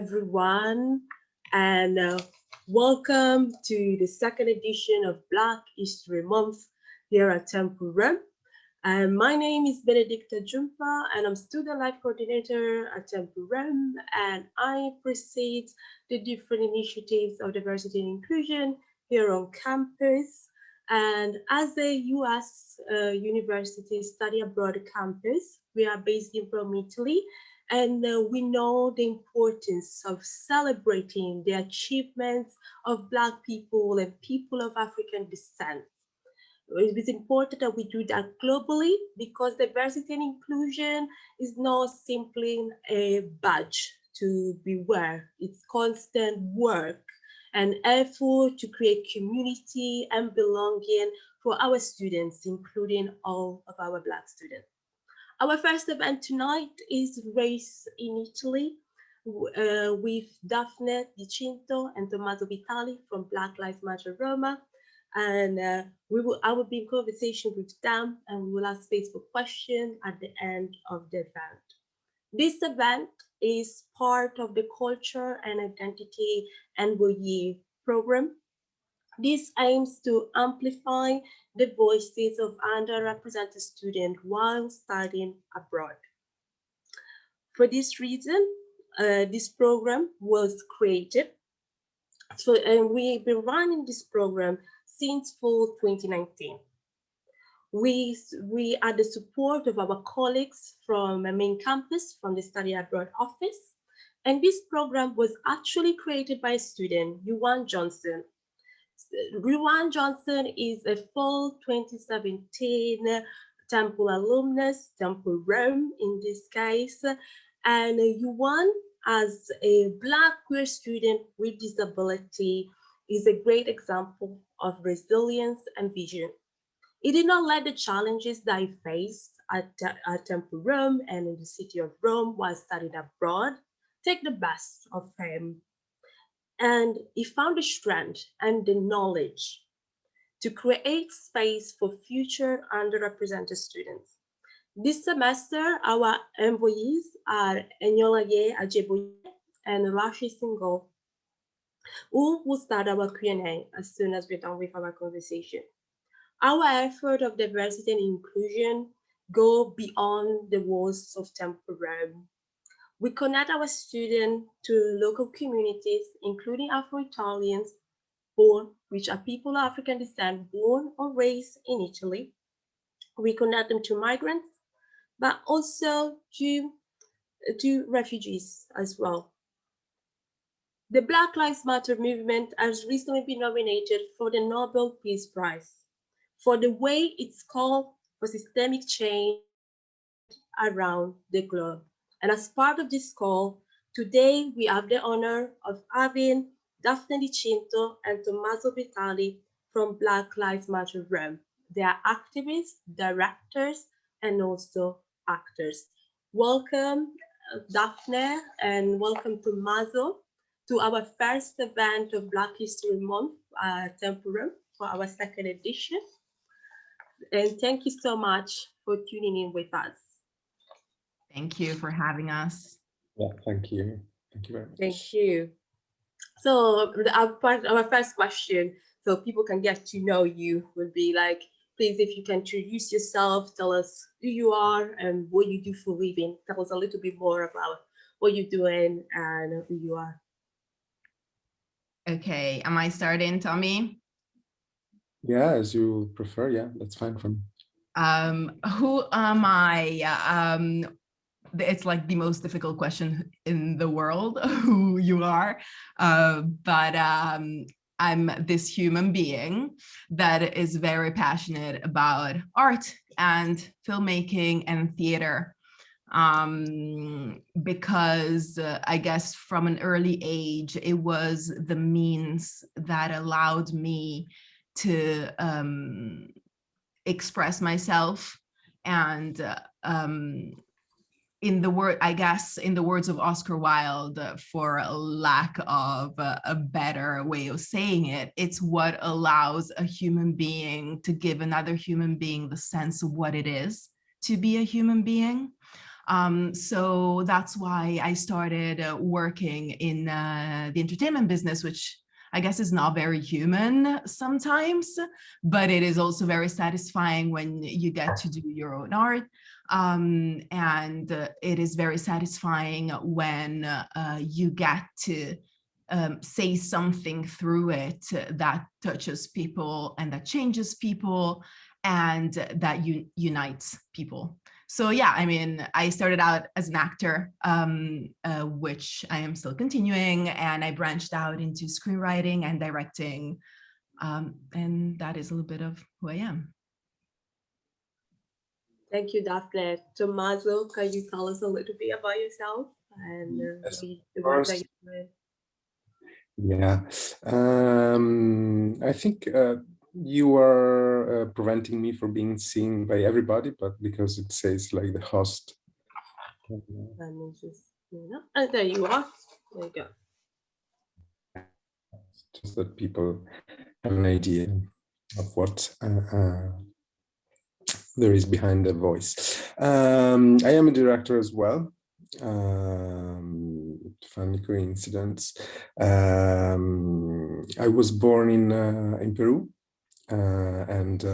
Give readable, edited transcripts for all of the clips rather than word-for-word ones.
everyone, and welcome to the second edition of Black History Month here at Temple Rome. My name is Benedicta Jumpa, and I'm Student Life Coordinator at Temple Rome, and I preside the different initiatives of diversity and inclusion here on campus. And as a US University Study Abroad campus, we are based in Rome, Italy, and we know the importance of celebrating the achievements of Black people and people of African descent. It is important that we do that globally because diversity and inclusion is not simply a badge to be wear. It's constant work and effort to create community and belonging for our students, including all of our Black students. Our first event tonight is Race in Italy with Daphne Di Cinto and Tommaso Vitali from Black Lives Matter Roma. And I will be in conversation with them, and we will ask Facebook questions at the end of the event. This event is part of the Culture and Identity Envoy program. This aims to amplify the voices of underrepresented students while studying abroad. For this reason, this program was created. And we've been running this program since fall 2019. We had the support of our colleagues from the main campus, from the Study Abroad office. And this program was actually created by a student, Yuan Johnson. Yuan Johnson is a fall 2017 Temple alumnus, Temple Rome in this case. And Yuan, as a Black queer student with disability, is a great example of resilience and vision. He did not let the challenges that he faced at Temple Rome and in the city of Rome while studying abroad take the best of him. And he found the strength and the knowledge to create space for future underrepresented students. This semester, our envoyees are Enyolaye Ajeboye and Rashi Singo, who will start our Q&A as soon as we're done with our conversation. Our effort of diversity and inclusion go beyond the walls of Temple Rome. We connect our students to local communities, including Afro-Italians, which are people of African descent, born or raised in Italy. We connect them to migrants, but also to refugees as well. The Black Lives Matter movement has recently been nominated for the Nobel Peace Prize for the way it's called for systemic change around the globe. And as part of this call, today we have the honor of having Daphne Di Cinto and Tommaso Vitali from Black Lives Matter Rome. They are activists, directors, and also actors. Welcome, Daphne, and welcome Tommaso to our first event of Black History Month, Temple Rome, for our second edition. And thank you so much for tuning in with us. Thank you for having us. Yeah, thank you. Thank you very much. Thank you. So our first question, so people can get to know you, would be like, please, if you can introduce yourself, tell us who you are and what you do for a living. Tell us a little bit more about what you're doing and who you are. Okay, am I starting, Tommy? Yeah, as you prefer. Yeah, that's fine for me. Who am I? It's like the most difficult question in the world, who you are. But I'm this human being that is very passionate about art and filmmaking and theater. Because I guess from an early age, it was the means that allowed me to express myself and in the words of Oscar Wilde, for a lack of a better way of saying it, it's what allows a human being to give another human being the sense of what it is to be a human being. So that's why I started working in the entertainment business, which I guess is not very human sometimes, but it is also very satisfying when you get to do your own art. And it is very satisfying when you get to say something through it that touches people and that changes people and that unites people. So yeah, I mean, I started out as an actor, which I am still continuing, and I branched out into screenwriting and directing, and that is a little bit of who I am. Thank you, Daphne. Tommaso, can you tell us a little bit about yourself and Yes, maybe the of work that course. you're doing? Yeah, I think you are preventing me from being seen by everybody, but because it says like the host. Let me just, and there you are. There you go. Just that people have an idea of what there is behind the voice. I am a director as well. Funny coincidence. I was born in Peru, and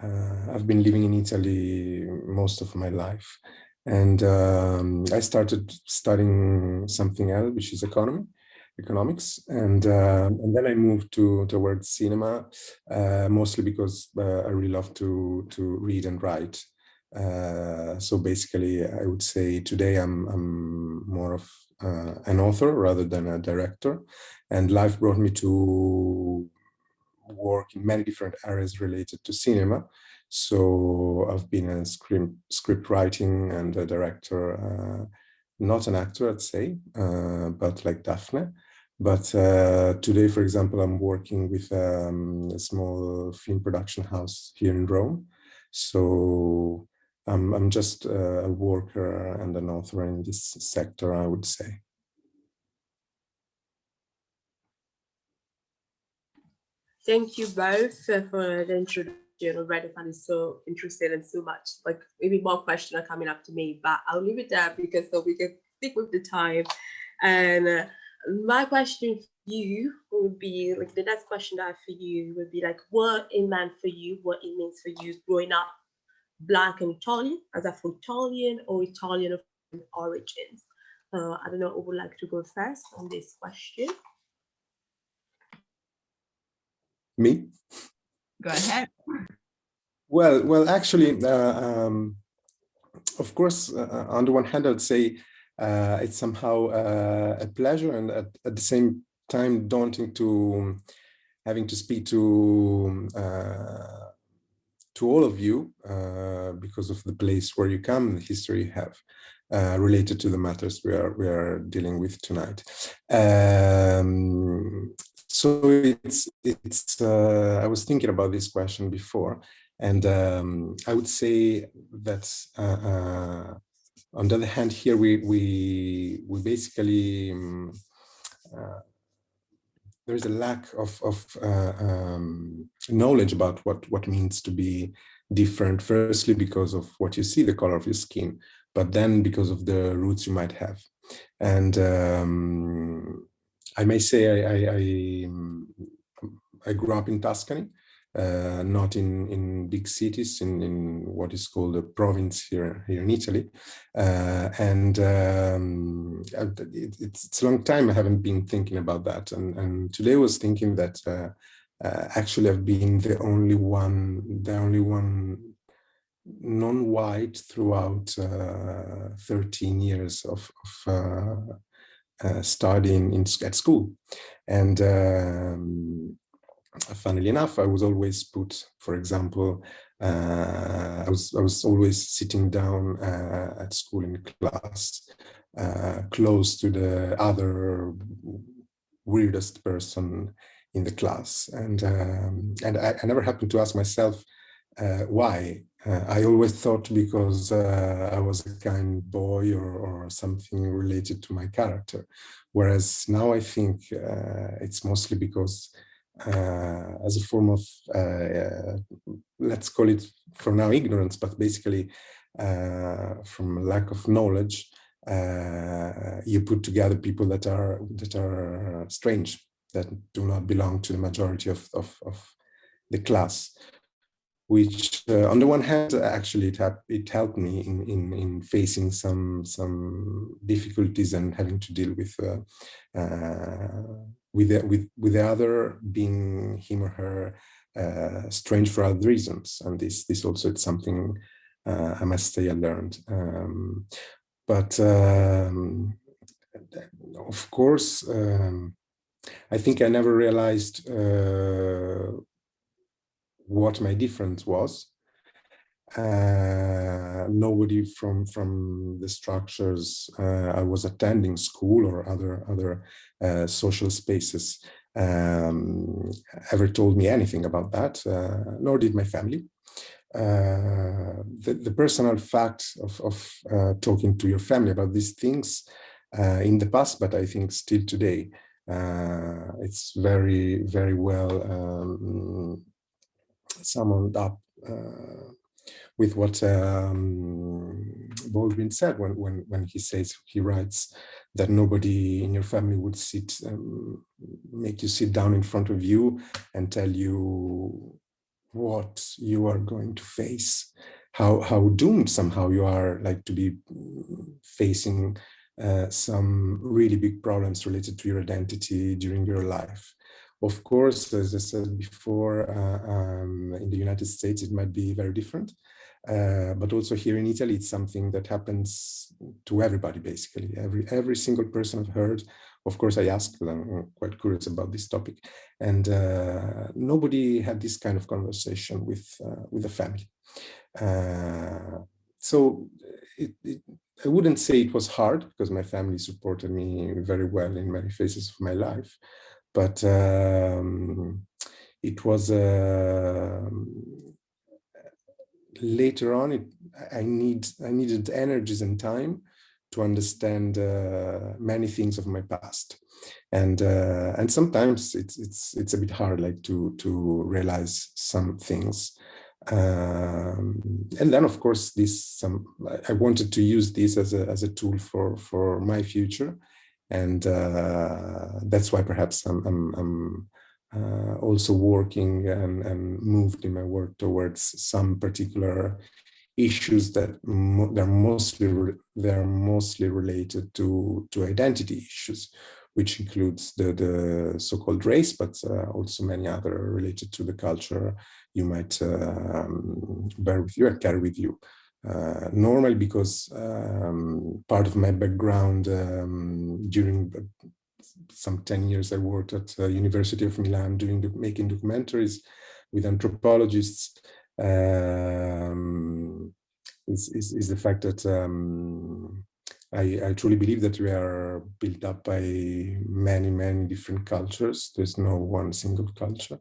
I've been living in Italy most of my life. And I started studying something else, which is economics, and then I moved towards cinema, mostly because I really love to read and write. So basically, I would say today I'm more of an author rather than a director, and life brought me to work in many different areas related to cinema. So I've been a script writing and a director, not an actor, I'd say, but like Daphne. But today, for example, I'm working with a small film production house here in Rome. So I'm just a worker and an author in this sector, I would say. Thank you both for the introduction. Already found it so interesting and so much, like maybe more questions are coming up to me, but I'll leave it there because so we can stick with the time. And my question for you would be like the next question I have for you would be like what it meant for you, what it means for you growing up Black and Italian, as a full Italian or Italian of origins. I don't know who would like to go first on this question. Me? Go ahead. Well, actually, of course, on the one hand, I would say it's somehow a pleasure, and at the same time daunting to having to speak to all of you because of the place where you come and the history you have related to the matters we are dealing with tonight. So it's I was thinking about this question before, and I would say that on the other hand, here we basically there's a lack of knowledge about what means to be different. Firstly, because of what you see, the color of your skin, but then because of the roots you might have. And I may say I grew up in Tuscany, not in big cities, in what is called a province here in Italy. And it's a long time I haven't been thinking about that. And today I was thinking that actually I've been the only one non-white throughout 13 years of studying at school. And funnily enough, I was always put, for example, I was always sitting down at school in class, close to the other weirdest person in the class, and I never happened to ask myself why. I always thought because I was a kind boy or something related to my character, whereas now I think it's mostly because as a form of, let's call it for now ignorance, but basically from lack of knowledge, you put together people that are strange, that do not belong to the majority of the class, which on the one hand, actually it helped me in facing some difficulties and having to deal with the other being him or her strange for other reasons. And this also it's something I must say I learned. But of course, I think I never realized what my difference was. Nobody from the structures I was attending, school or other social spaces, ever told me anything about that, nor did my family. The personal fact of talking to your family about these things in the past, but I think still today, it's very, very well summed up with what Baldwin said when he writes that nobody in your family would make you sit down in front of you and tell you what you are going to face, how doomed somehow you are, like, to be facing some really big problems related to your identity during your life. Of course, as I said before, in the United States, it might be very different. But also here in Italy, it's something that happens to everybody, basically. Every single person I've heard. Of course, I asked, because I'm quite curious about this topic. And nobody had this kind of conversation with the family. So I wouldn't say it was hard, because my family supported me very well in many phases of my life. But it was later on. I needed energies and time to understand many things of my past, and sometimes it's a bit hard, like to realize some things. And then, of course, I wanted to use this as a tool for my future. And that's why perhaps I'm also working and moved in my work towards some particular issues that they're mostly related to identity issues, which includes the so-called race, but also many other related to the culture you might bear with you and carry with you. Normally, because part of my background during some 10 years I worked at the University of Milan making documentaries with anthropologists, is the fact that I truly believe that we are built up by many different cultures. There's no one single culture.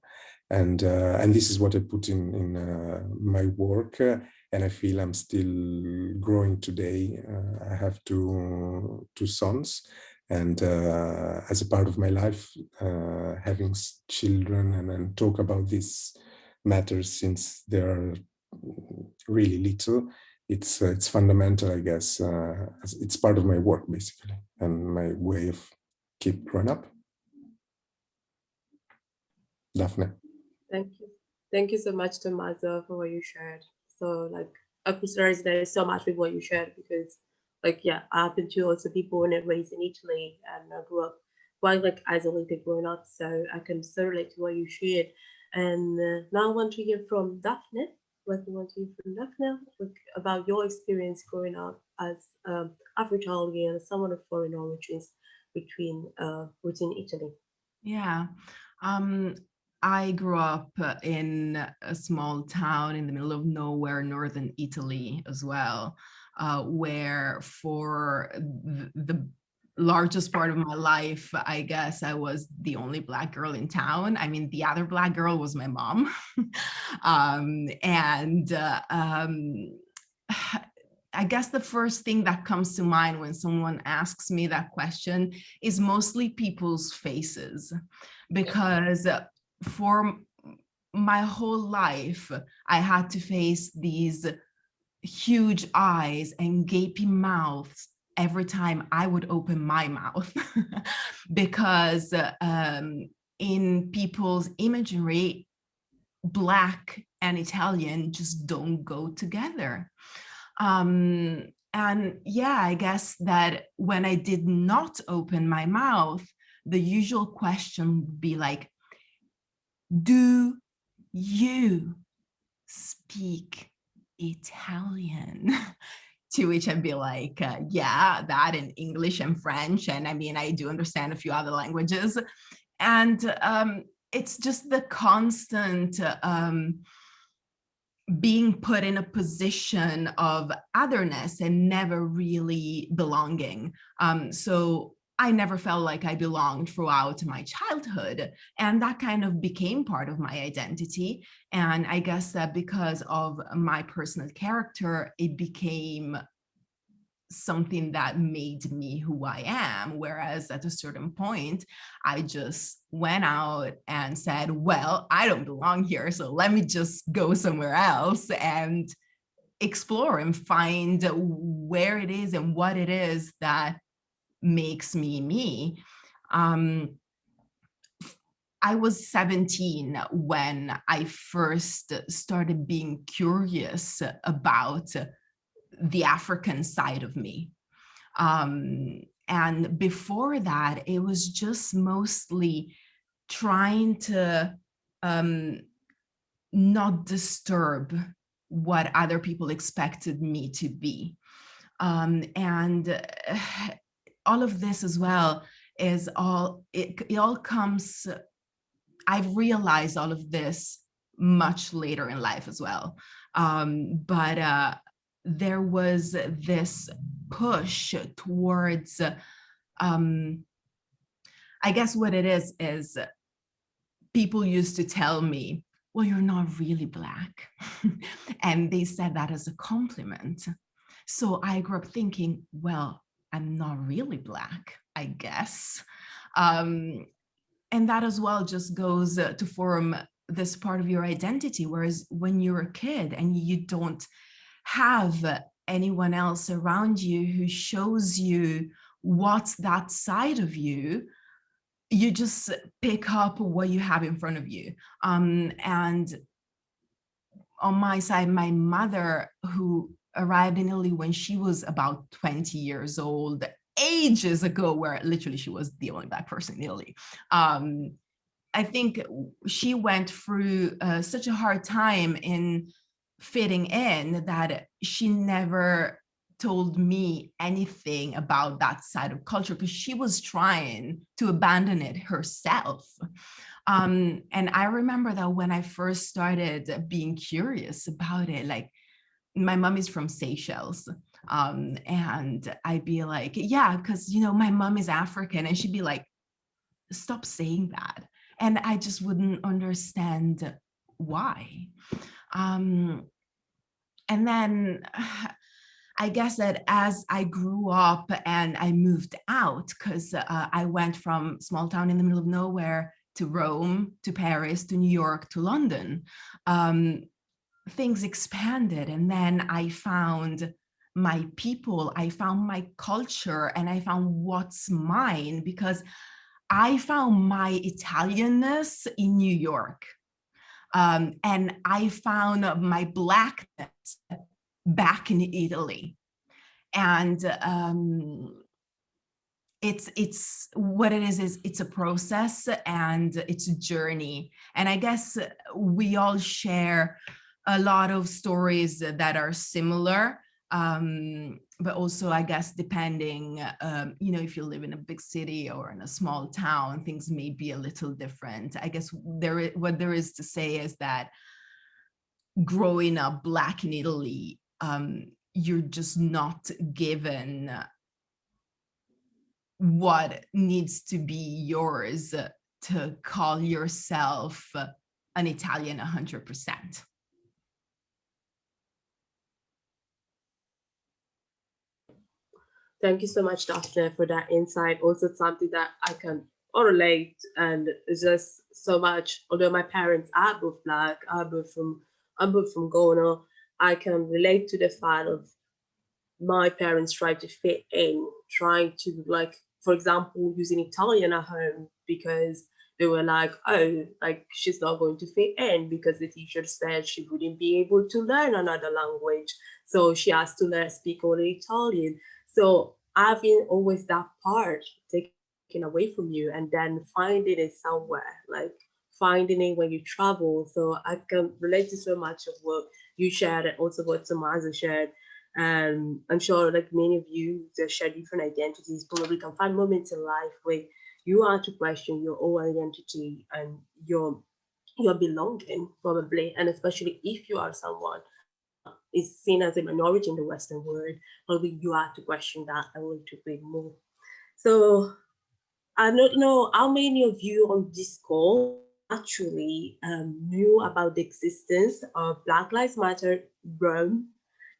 And this is what I put in my work. And I feel I'm still growing today. I have two sons, and as a part of my life, having children and talk about these matters since they're really little, it's fundamental, I guess. It's part of my work, basically, and my way of keep growing up. Daphne. Thank you so much, Tommaso, for what you shared. So, like, I could resonate so much with what you shared, because, like, yeah, I happen to also be born and raised in Italy, and I grew up quite, like, isolated growing up. So I can so relate to what you shared. And now I want to hear from Daphne. What do you want to hear from Daphne, like, about your experience growing up as Afro-Italian, someone of foreign origins, within Italy? Yeah. I grew up in a small town in the middle of nowhere, northern Italy as well, where for the largest part of my life, I guess I was the only Black girl in town. I mean, the other Black girl was my mom. I guess the first thing that comes to mind when someone asks me that question is mostly people's faces, because for my whole life, I had to face these huge eyes and gaping mouths every time I would open my mouth because in people's imagery, Black and Italian just don't go together. And yeah, I guess that when I did not open my mouth, the usual question would be like, do you speak Italian? To which I'd be like, yeah, that in English and French. And I mean, I do understand a few other languages. And it's just the constant being put in a position of otherness and never really belonging. So I never felt like I belonged throughout my childhood. And that kind of became part of my identity. And I guess that because of my personal character, it became something that made me who I am. Whereas at a certain point, I just went out and said, well, I don't belong here, so let me just go somewhere else and explore and find where it is and what it is that makes me me. I was 17 when I first started being curious about the African side of me. And before that, it was just mostly trying to not disturb what other people expected me to be. And all of this as well is it all comes, I've realized all of this much later in life as well. But there was this push towards, I guess what it is people used to tell me, well, you're not really Black. And they said that as a compliment. So I grew up thinking, well, I'm not really Black, I guess. And that as well just goes to form this part of your identity. Whereas when you're a kid and you don't have anyone else around you who shows you what's that side of you, you just pick up what you have in front of you. And on my side, my mother, who arrived in Italy when she was about 20 years old, ages ago, where literally she was the only Black person in Italy. I think she went through such a hard time in fitting in that she never told me anything about that side of culture because she was trying to abandon it herself. And I remember that when I first started being curious about it, like my mom is from Seychelles. And I'd be like, yeah, because, my mom is African. And she'd be like, stop saying that. And I just wouldn't understand why. And then I guess that as I grew up and I moved out, because I went from small town in the middle of nowhere to Rome, to Paris, to New York, to London, things expanded. And then I found my people, I found my culture, and I found what's mine, because I found my Italianness in New York. And I found my Blackness back in Italy. And it's what it is it's a process and it's a journey. And I guess we all share a lot of stories that are similar. But also, I guess, depending, if you live in a big city or in a small town, things may be a little different. I guess what there is to say is that growing up Black in Italy, you're just not given what needs to be yours to call yourself an Italian 100%. Thank you so much, Daphne, for that insight. Also, it's something that I can relate, and it's just so much. Although my parents are both Black, I'm both from Ghana. I can relate to the fact of my parents trying to fit in, trying to, like, for example, using Italian at home because they were like, oh, like she's not going to fit in because the teacher said she wouldn't be able to learn another language. So she has to learn speak only Italian. So having always that part taken away from you and then finding it somewhere, like finding it when you travel. So I can relate to so much of what you shared and also what Tommaso shared. I'm sure like many of you that share different identities probably can find moments in life where you are to question your own identity and your belonging probably, and especially if you are someone is seen as a minority in the Western world, probably you have to question that a little bit more. So I don't know how many of you on this call actually knew about the existence of Black Lives Matter Rome.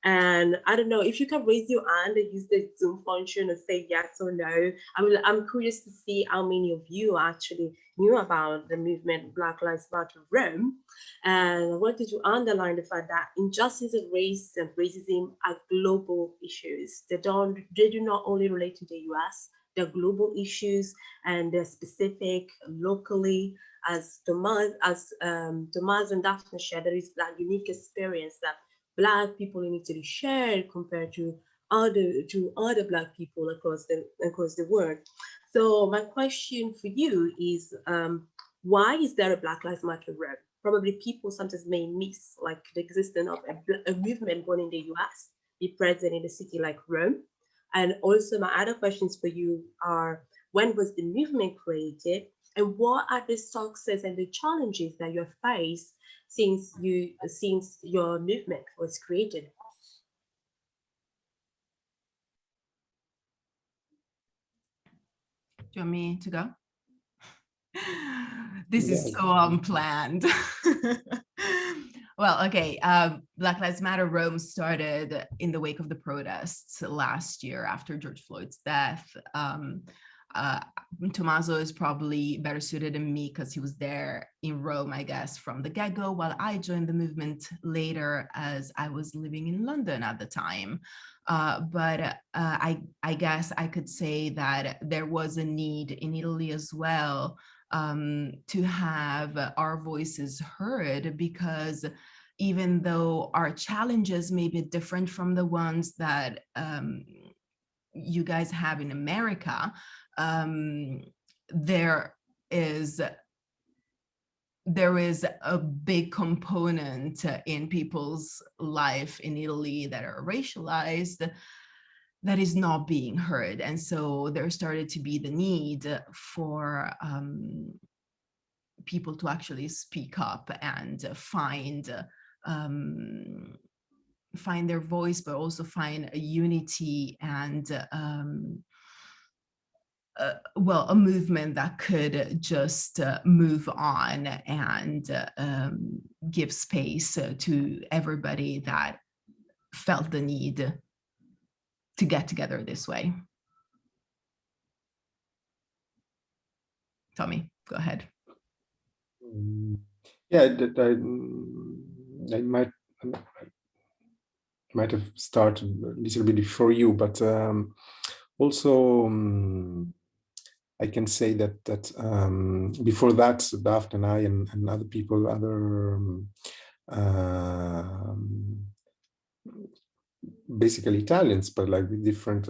And I don't know if you can raise your hand and use the Zoom function and say yes or no. I'm curious to see how many of you actually knew about the movement Black Lives Matter Rome. And I wanted to underline the fact that injustice and race and racism are global issues. They do not only relate to the US, they're global issues and they're specific locally. As Tommaso and Daphne shared, there is that unique experience that Black people in Italy share compared to other Black people across the world. So my question for you is, why is there a Black Lives Matter Rome? Probably people sometimes may miss like the existence of a movement born in the US, be present in a city like Rome. And also my other questions for you are, when was the movement created? And what are the successes and the challenges that you have faced since your movement was created? Do you want me to go? This is Yeah. so unplanned. Well, okay. Black Lives Matter Rome started in the wake of the protests last year after George Floyd's death. Tommaso is probably better suited than me because he was there in Rome, I guess, from the get-go, while I joined the movement later as I was living in London at the time. But I guess I could say that there was a need in Italy as well to have our voices heard, because even though our challenges may be different from the ones that you guys have in America, there is a big component in people's life in Italy that are racialized that is not being heard. And so there started to be the need for people to actually speak up and find their voice, but also find a unity and a movement that could just move on and give space to everybody that felt the need to get together this way. Tommy, go ahead. Yeah, I might have started a little bit before you, but also I can say that before that, Daphne and I and other people, basically Italians, but like with different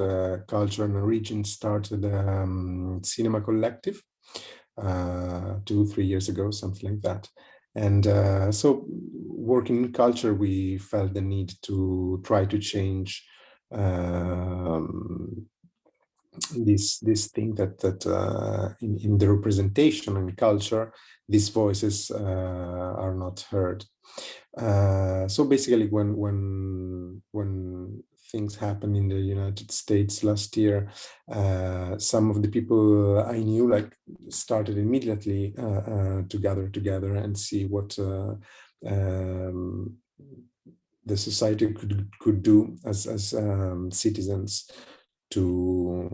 culture and regions, started Cinema Collective 2-3 years ago, something like that. And so working in culture, we felt the need to try to change this thing that in the representation and culture, these voices are not heard. So basically, when things happened in the United States last year, some of the people I knew like started immediately to gather together and see what the society could do as citizens to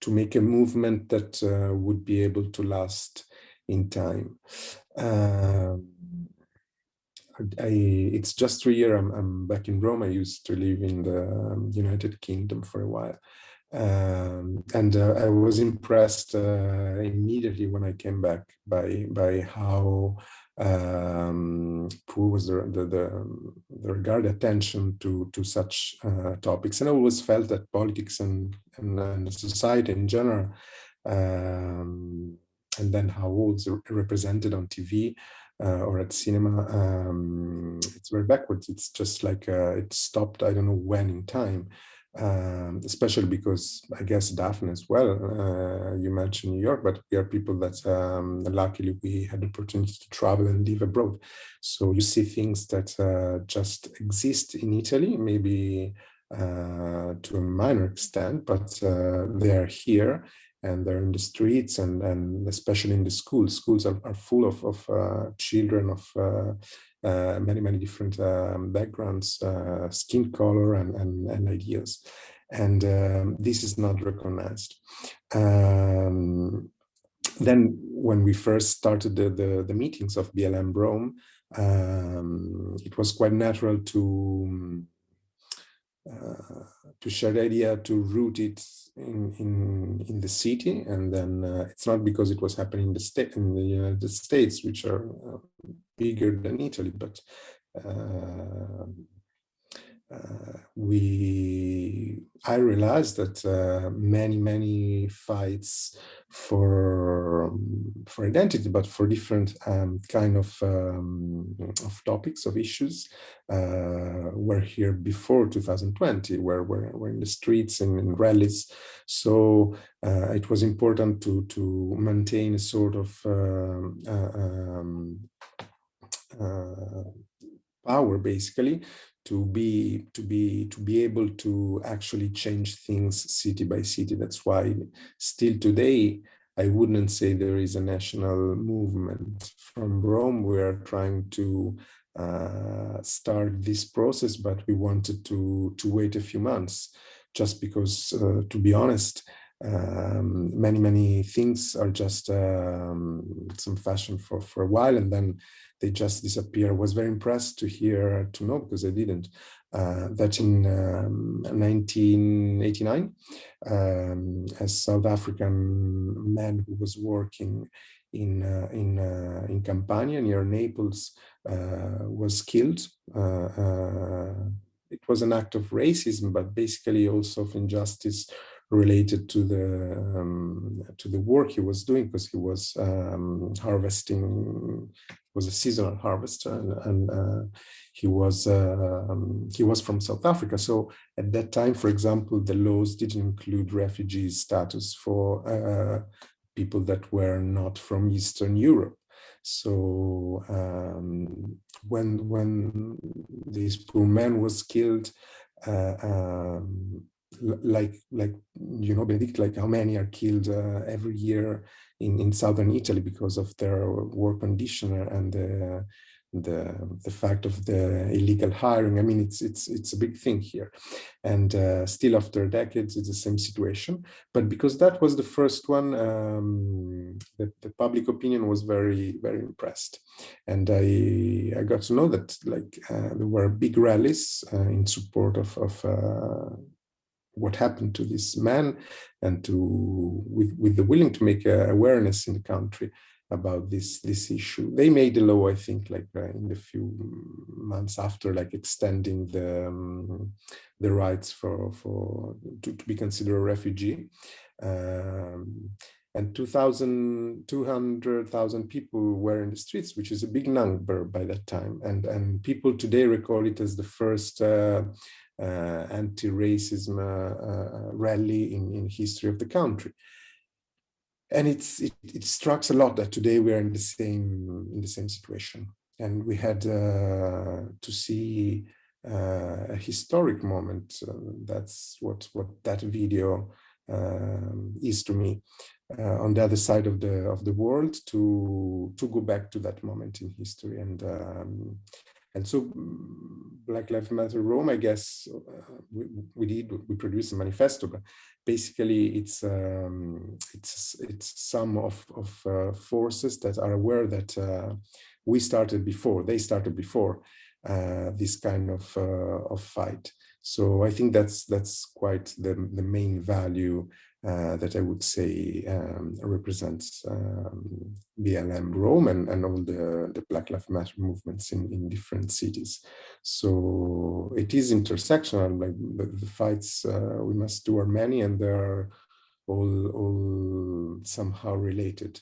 make a movement that would be able to last in time. it's just 3 years I'm back in Rome. I used to live in the United Kingdom for a while. And I was impressed immediately when I came back by how poor was the regard attention to such topics. And I always felt that politics and society in general, and then how it's represented on TV or at cinema, it's very backwards. It's just like it stopped, I don't know when in time. Especially because I guess Daphne as well, you mentioned New York, but we are people that luckily we had the opportunity to travel and live abroad. So you see things that just exist in Italy, maybe to a minor extent, but they are here and they're in the streets and especially in the schools. Schools are full of children of many different backgrounds, skin color and ideas, and this is not recognized. Then when we first started the meetings of BLM Rome, it was quite natural to share the idea, to root it in the city, and then it's not because it was happening in the United States, which are bigger than Italy, but I realized that many fights for identity, but for different kind of topics, of issues, were here before 2020, where we're in the streets and in rallies. So it was important to maintain a sort of power, basically, to be able to actually change things city by city. That's why still today I wouldn't say there is a national movement from Rome. We are trying to start this process, but we wanted to wait a few months, just because, to be honest, many things are just some fashion for a while, and then they just disappear. I was very impressed to know, because I didn't, that in 1989, a South African man who was working in Campania near Naples was killed. It was an act of racism, but basically also of injustice related to the work he was doing, because he was harvesting. It was a seasonal harvest, and he was from South Africa. So at that time, for example, the laws didn't include refugee status for people that were not from Eastern Europe. So when this poor man was killed, like Benedict, like how many are killed every year in southern Italy because of their work condition and the fact of the illegal hiring. I mean, it's a big thing here, and still after decades it's the same situation. But because that was the first one, the public opinion was very impressed, and I got to know that there were big rallies in support of what happened to this man, and with the willing to make awareness in the country about this issue. They made the law, I think, in the few months after, extending the rights to be considered a refugee. And 200,000 people were in the streets, which is a big number by that time. And people today recall it as the first anti-racism rally in history of the country. And it strikes a lot that today we are in the same situation, and we had to see a historic moment. That's what that video is to me. On the other side of the world, to go back to that moment in history, and so Black Lives Matter Roma, I guess we produced a manifesto, but basically it's some of forces that are aware that they started before this kind of fight. So I think that's quite the main value that I would say represents BLM Rome and all the Black Lives Matter movements in different cities. So it is intersectional, like the fights we must do are many, and they're all somehow related.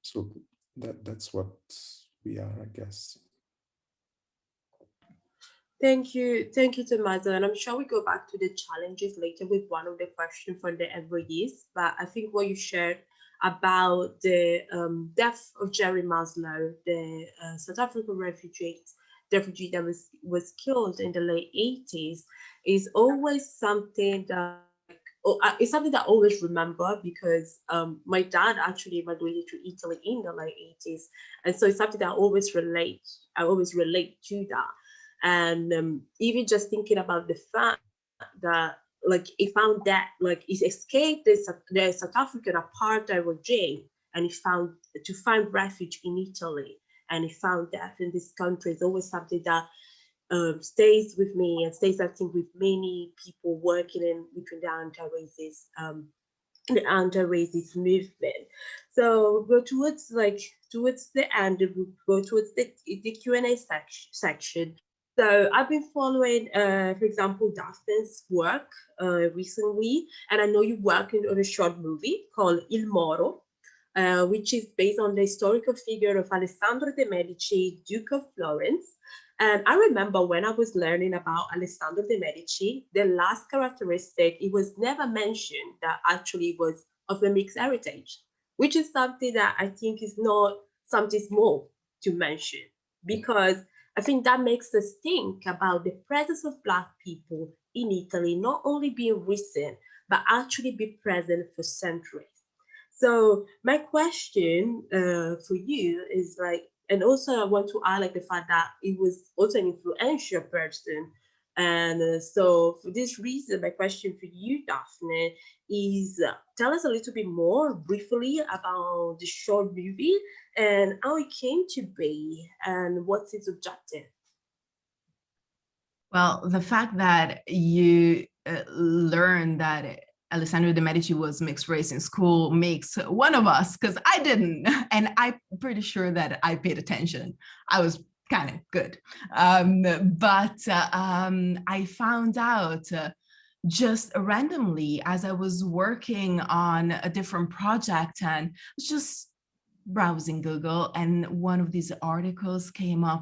So that's what we are, I guess. Thank you, Tommaso. And I'm sure we go back to the challenges later with one of the questions from the employees. But I think what you shared about the death of Jerry Maslow, the South African refugee that was killed in the late 80s, is always something that it's something that I always remember, because my dad actually migrated to Italy in the late 80s, and so it's something that I always relate to that. And even just thinking about the fact that, like, he found that, like, he escaped the South African apartheid regime, and he found refuge in Italy, and he found death in this country is always something that stays with me, and stays, I think, with many people working in between the anti-racist movement. So we'll go towards the end, we'll go towards the Q&A section. So I've been following, for example, Daphne's work recently, and I know you're working on a short movie called Il Moro, which is based on the historical figure of Alessandro De Medici, Duke of Florence. And I remember when I was learning about Alessandro De Medici, the last characteristic, it was never mentioned that actually was of a mixed heritage, which is something that I think is not something small to mention, because I think that makes us think about the presence of Black people in Italy, not only being recent, but actually be present for centuries. So my question for you is like, and also I want to highlight the fact that he was also an influential person. And so for this reason, my question for you, Daphne, is tell us a little bit more briefly about the short movie and how it came to be and what's its objective. Well, the fact that you learned that Alessandro De Medici was mixed race in school makes one of us, because I didn't, and I'm pretty sure that I paid attention. I was kind of good, but I found out just randomly as I was working on a different project, and was just browsing Google, and one of these articles came up,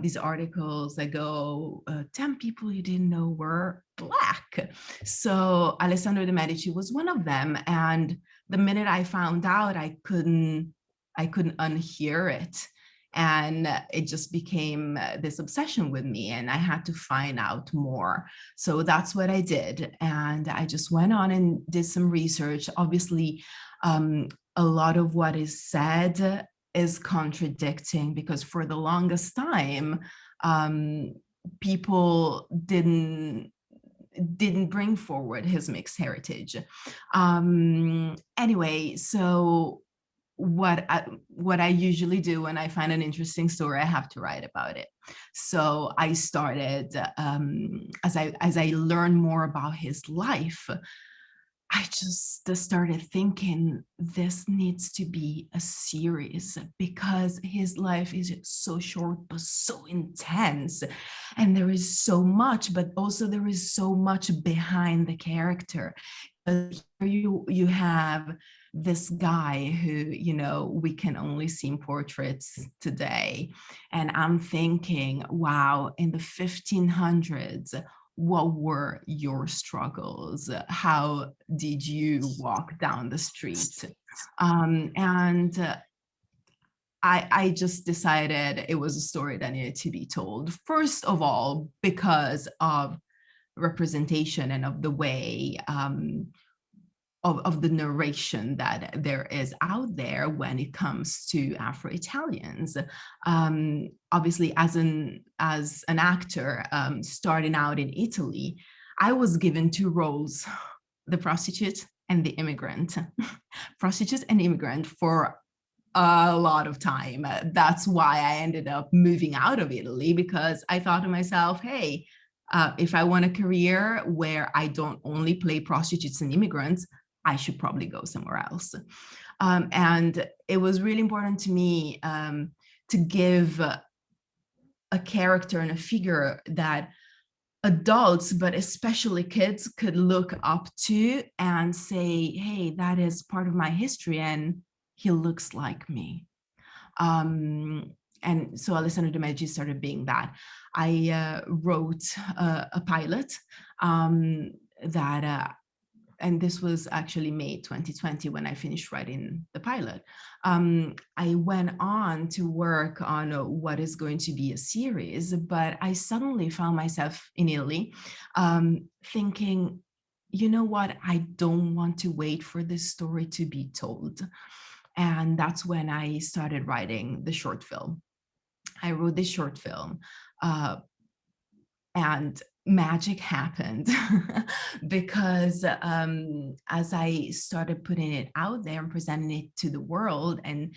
these articles that go 10 people you didn't know were Black. So Alessandro De Medici was one of them, and the minute I found out, I couldn't unhear it, and it just became this obsession with me, and I had to find out more. So that's what I did, and I just went on and did some research. Obviously, a lot of what is said is contradicting, because for the longest time, people didn't bring forward his mixed heritage. Anyway, so what I usually do when I find an interesting story, I have to write about it. So I started, as I learned more about his life, I just started thinking this needs to be a series, because his life is so short but so intense, and there is so much, but also there is so much behind the character. Here you have this guy who, we can only see in portraits today, and I'm thinking, wow, in the 1500s, what were your struggles? How did you walk down the street? I just decided it was a story that needed to be told. First of all, because of representation and of the way of the narration that there is out there when it comes to Afro-Italians. Obviously, as an actor starting out in Italy, I was given two roles: the prostitute and the immigrant. Prostitute and immigrant for a lot of time. That's why I ended up moving out of Italy, because I thought to myself, hey, if I want a career where I don't only play prostitutes and immigrants, I should probably go somewhere else. And it was really important to me to give a character and a figure that adults, but especially kids, could look up to and say, hey, that is part of my history and he looks like me. And so Alessandro De Medici started being that. I wrote a pilot that and this was actually May 2020 when I finished writing the pilot. I went on to work on what is going to be a series, but I suddenly found myself in Italy thinking, you know what, I don't want to wait for this story to be told. And that's when I started writing the short film. I wrote this short film and magic happened because as I started putting it out there and presenting it to the world and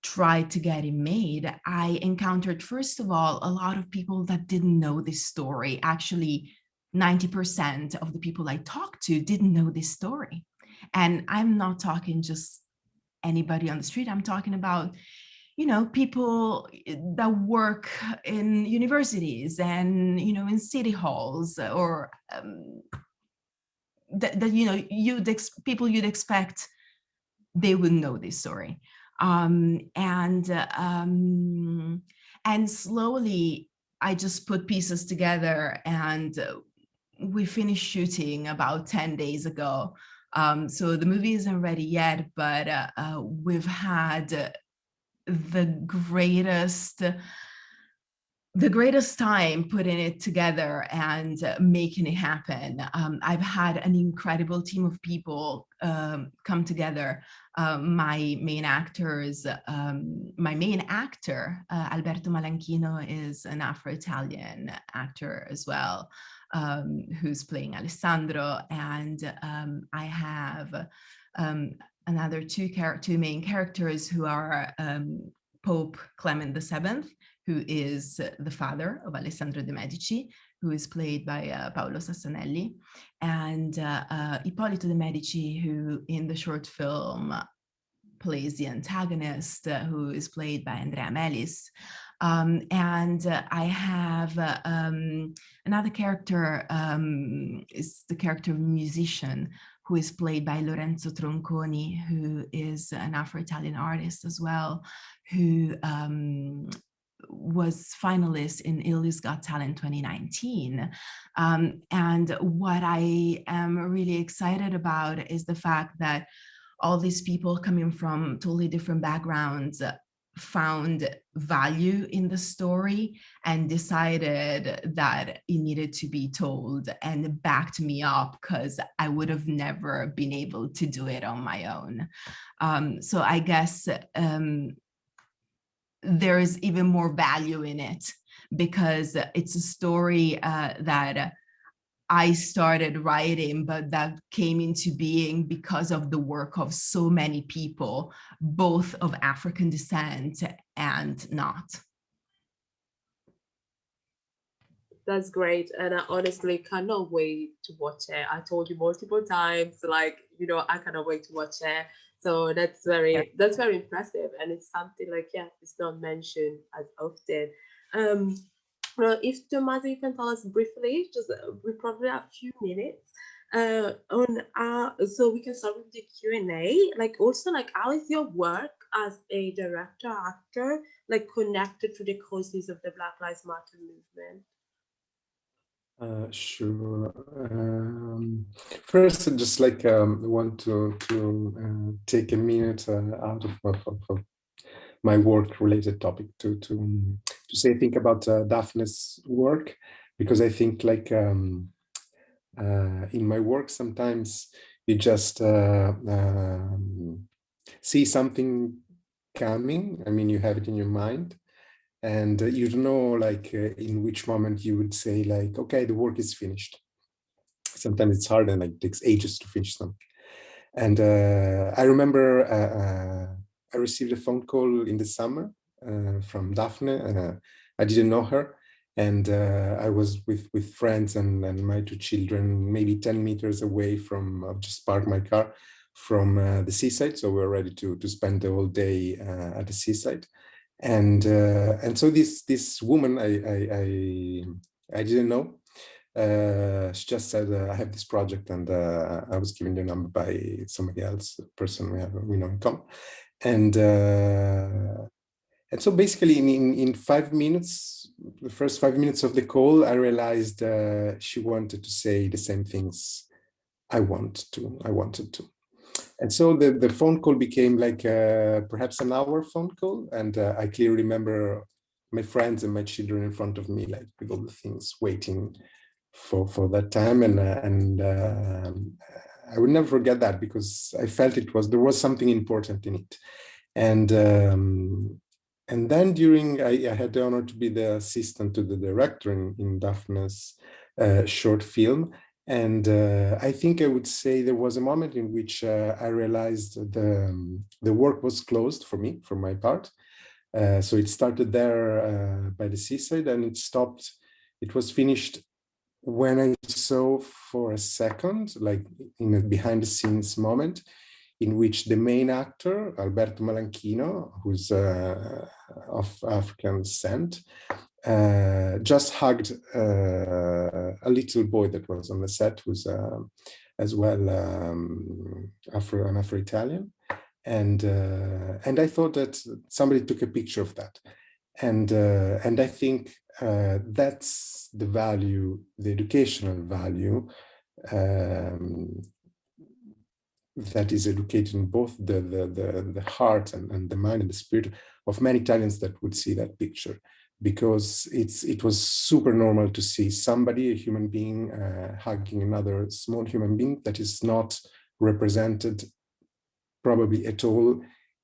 tried to get it made, I encountered, first of all, a lot of people that didn't know this story. Actually, 90% of the people I talked to didn't know this story. And I'm not talking just anybody on the street. I'm talking about, you know, people that work in universities and, you know, in city halls, or that you know, people you'd expect they would know this story. And slowly I just put pieces together, and we finished shooting about 10 days ago. So the movie isn't ready yet, but we've had the greatest time putting it together and making it happen. I've had an incredible team of people come together. My main actor, Alberto Malanchino, is an Afro-Italian actor as well, who's playing Alessandro. And I have another two main characters who are Pope Clement VII, who is the father of Alessandro De Medici, who is played by Paolo Sassanelli, and Ippolito De Medici, who in the short film plays the antagonist, who is played by Andrea Melis. And I have another character, is the character of a musician, who is played by Lorenzo Tronconi, who is an Afro-Italian artist as well, who was finalist in Italy's Got Talent 2019. And what I am really excited about is the fact that all these people coming from totally different backgrounds found value in the story and decided that it needed to be told, and backed me up, because I would have never been able to do it on my own. So I guess there is even more value in it, because it's a story that I started writing, but that came into being because of the work of so many people, both of African descent and not. That's great. And I honestly cannot wait to watch it. I told you multiple times, like, you know, I cannot wait to watch it. So that's very impressive. And it's something like, yeah, it's not mentioned as often. Well, if Tommaso, you can tell us briefly, just we probably have a few minutes so we can start with the Q&A. Like, also, like, how is your work as a director, actor, like, connected to the causes of the Black Lives Matter movement? Sure. First, I just like want to take a minute out of my work-related topic to say, think about Daphne's work, because I think, like, in my work sometimes you just see something coming. I mean, you have it in your mind, and you don't know, like, in which moment you would say, like, okay, the work is finished. Sometimes it's hard, and like, it takes ages to finish something. And I remember I received a phone call in the summer from Daphne, and I didn't know her. And I was with friends and my two children, maybe 10 meters away from, I've just parked my car from the seaside. So we were ready to spend the whole day at the seaside. And so this woman I didn't know. She just said, I have this project, and I was given the number by somebody else, a person we know in common. And so basically in 5 minutes, the first 5 minutes of the call, I realized she wanted to say the same things I wanted to. And so the phone call became like perhaps an hour phone call. And I clearly remember my friends and my children in front of me, like with all the things waiting for that time. And I would never forget that, because I felt there was something important in it. And then I had the honor to be the assistant to the director in Daphne's short film. And I think I would say there was a moment in which I realized the work was closed for me, for my part. So it started there by the seaside, and it stopped. It was finished when I saw for a second, like in a behind the scenes moment, in which the main actor, Alberto Malanchino, who's of African descent, just hugged a little boy that was on the set, who's as well an Afro-Italian. And I thought that somebody took a picture of that. And I think that's the value, the educational value that is educated in both the heart and the mind and the spirit of many Italians that would see that picture, because it was super normal to see somebody, a human being, hugging another small human being that is not represented probably at all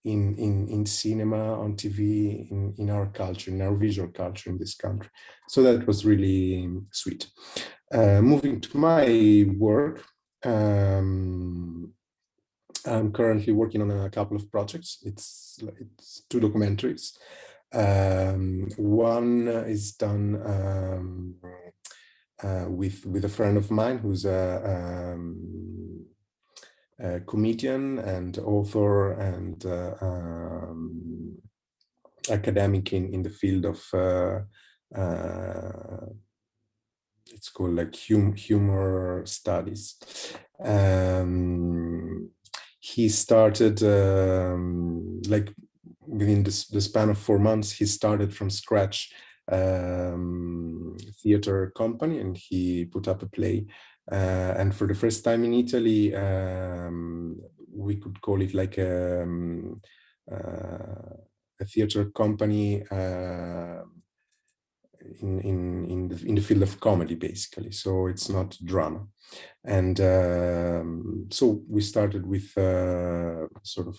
in cinema, on TV, in our culture, in our visual culture in this country. So that was really sweet. Moving to my work, I'm currently working on a couple of projects. It's 2 documentaries. One is done with a friend of mine who's a comedian and author and academic in the field of it's called like humor studies. He started like within the span of 4 months, he started from scratch theater company, and he put up a play. And for the first time in Italy, we could call it like a theater company in the field of comedy, basically. So it's not drama. And so we started with sort of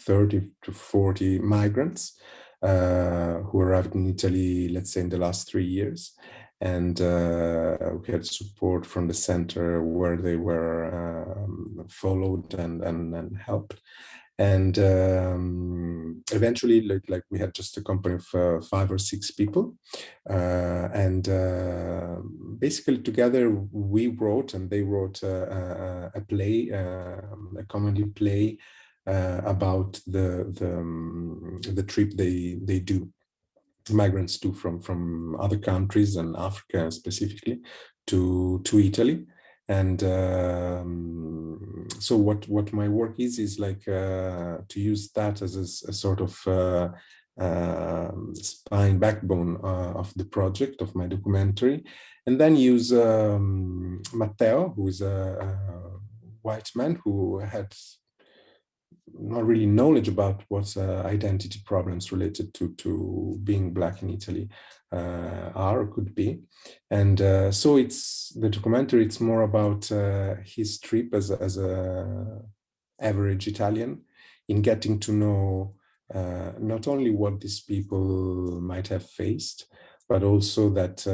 30 to 40 migrants who arrived in Italy, let's say in the last 3 years. And we had support from the center where they were followed and helped. And eventually, like we had just a company of 5 or 6 people. And basically together we wrote, and they wrote a play, a comedy play about the trip they do. Migrants do from other countries and Africa specifically to Italy. And so what my work is like to use that as a sort of spine backbone of the project, of my documentary, and then use Matteo, who is a white man who had not really knowledge about what identity problems related to being Black in Italy are or could be. And so it's the documentary, it's more about his trip as a average Italian in getting to know not only what these people might have faced, but also that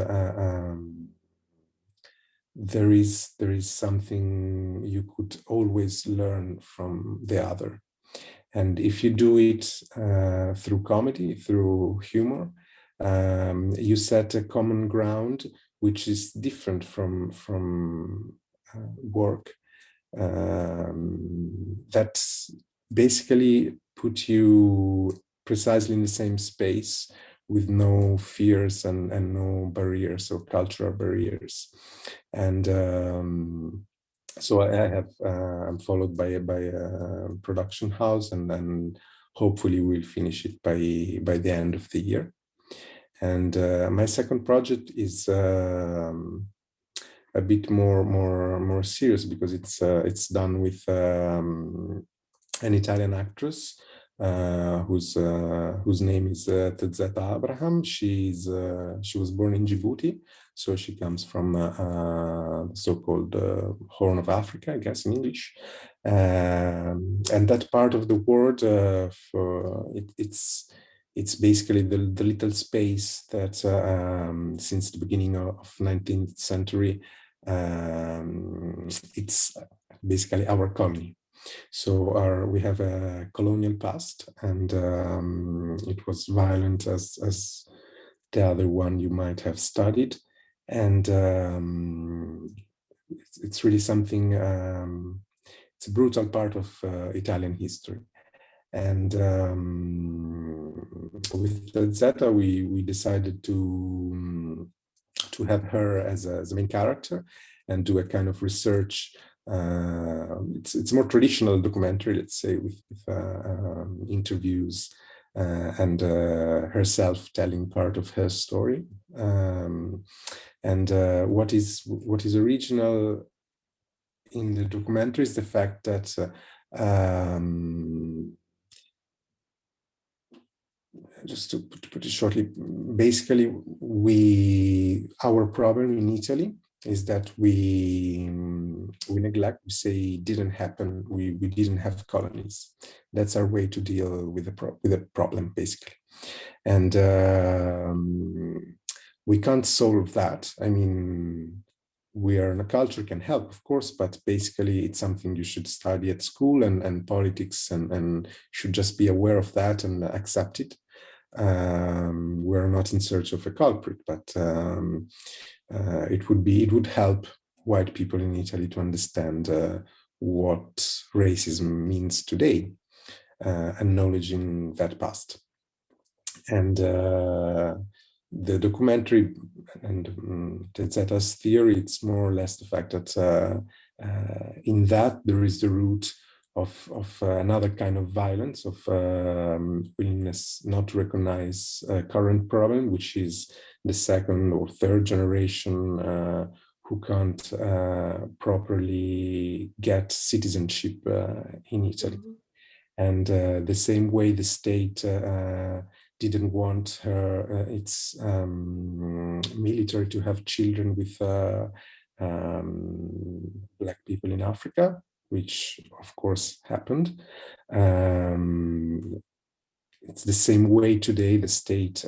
there is something you could always learn from the other. And if you do it through comedy, through humor, you set a common ground which is different from work. That basically put you precisely in the same space with no fears and no barriers or cultural barriers. And so I have, I'm followed by a production house, and then hopefully we'll finish it by the end of the year. And my second project is a bit more serious, because it's done with an Italian actress whose name is Tezzetta Abraham. She was born in Djibouti, so she comes from so-called Horn of Africa, I guess in English, and that part of the world, it's basically the little space that since the beginning of 19th century, it's basically our colony. So we have a colonial past, and it was violent as the other one you might have studied. And it's really something, it's a brutal part of Italian history. And with Zeta, we decided to have her as a main character and do a kind of research. It's more traditional documentary, let's say, with interviews and herself telling part of her story. And what is original in the documentary is the fact that just to put it shortly, basically our problem in Italy is that we neglect, we say it didn't happen, we didn't have colonies. That's our way to deal with the problem, basically. And we can't solve that. I mean, we are in a culture, can help, of course, but basically it's something you should study at school, and politics and should just be aware of that and accept it. We're not in search of a culprit, but it would help white people in Italy to understand what racism means today, acknowledging that past. And the documentary and Tezzeta's theory, it's more or less the fact that in that there is the root of another kind of violence, of willingness not to recognize a current problem, which is the second or third generation who can't properly get citizenship in Italy. Mm-hmm. And the same way the state didn't want its military to have children with Black people in Africa, which of course happened. It's the same way today the state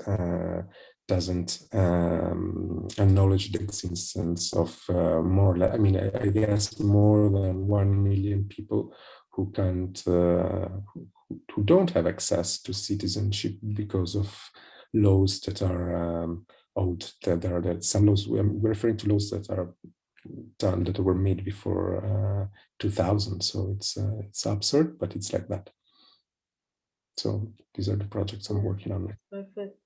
doesn't acknowledge the existence of I guess more than 1 million people who can't, who don't have access to citizenship because of laws that are old. There are some laws, we're referring to laws that are done, that were made before 2000. So it's absurd, but it's like that. So these are the projects I'm working on. Perfect.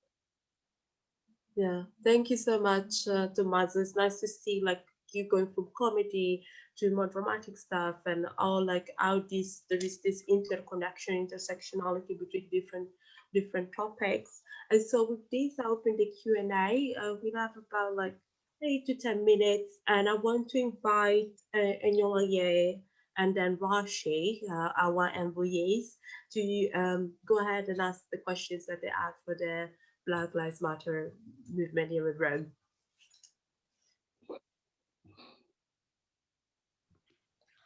Yeah, thank you so much, Tommaso. It's nice to see like you going from comedy to more dramatic stuff, and all like how there is this interconnection, intersectionality between different topics. And so with this, I open the Q&A. We'll have about like 8 to 10 minutes, and I want to invite Enyola and then Rashi, our envoys, to go ahead and ask the questions that they have for the Black Lives Matter movement here in Rome.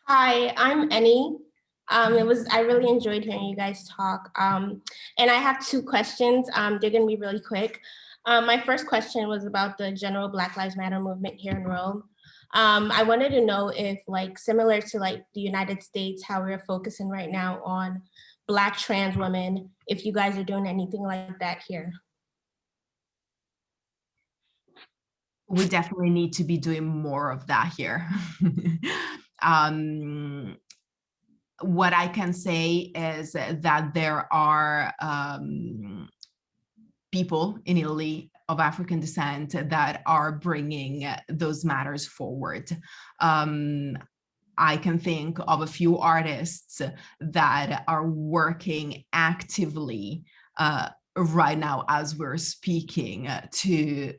Hi, I'm Eni. I really enjoyed hearing you guys talk. And I have 2 questions. They're gonna be really quick. My first question was about the general Black Lives Matter movement here in Rome. I wanted to know if, like, similar to like the United States, how we're focusing right now on Black trans women, if you guys are doing anything like that here. We definitely need to be doing more of that here. What I can say is that there are people in Italy of African descent that are bringing those matters forward. I can think of a few artists that are working actively right now as we're speaking to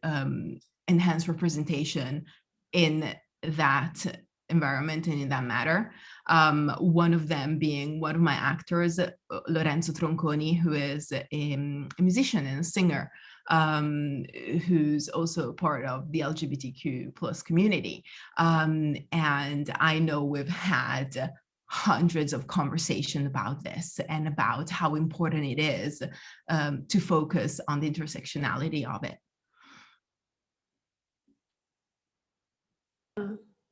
enhance representation in that environment and in that matter. One of them being one of my actors, Lorenzo Tronconi, who is a musician and a singer, who's also part of the LGBTQ plus community. And I know we've had hundreds of conversations about this and about how important it is to focus on the intersectionality of it.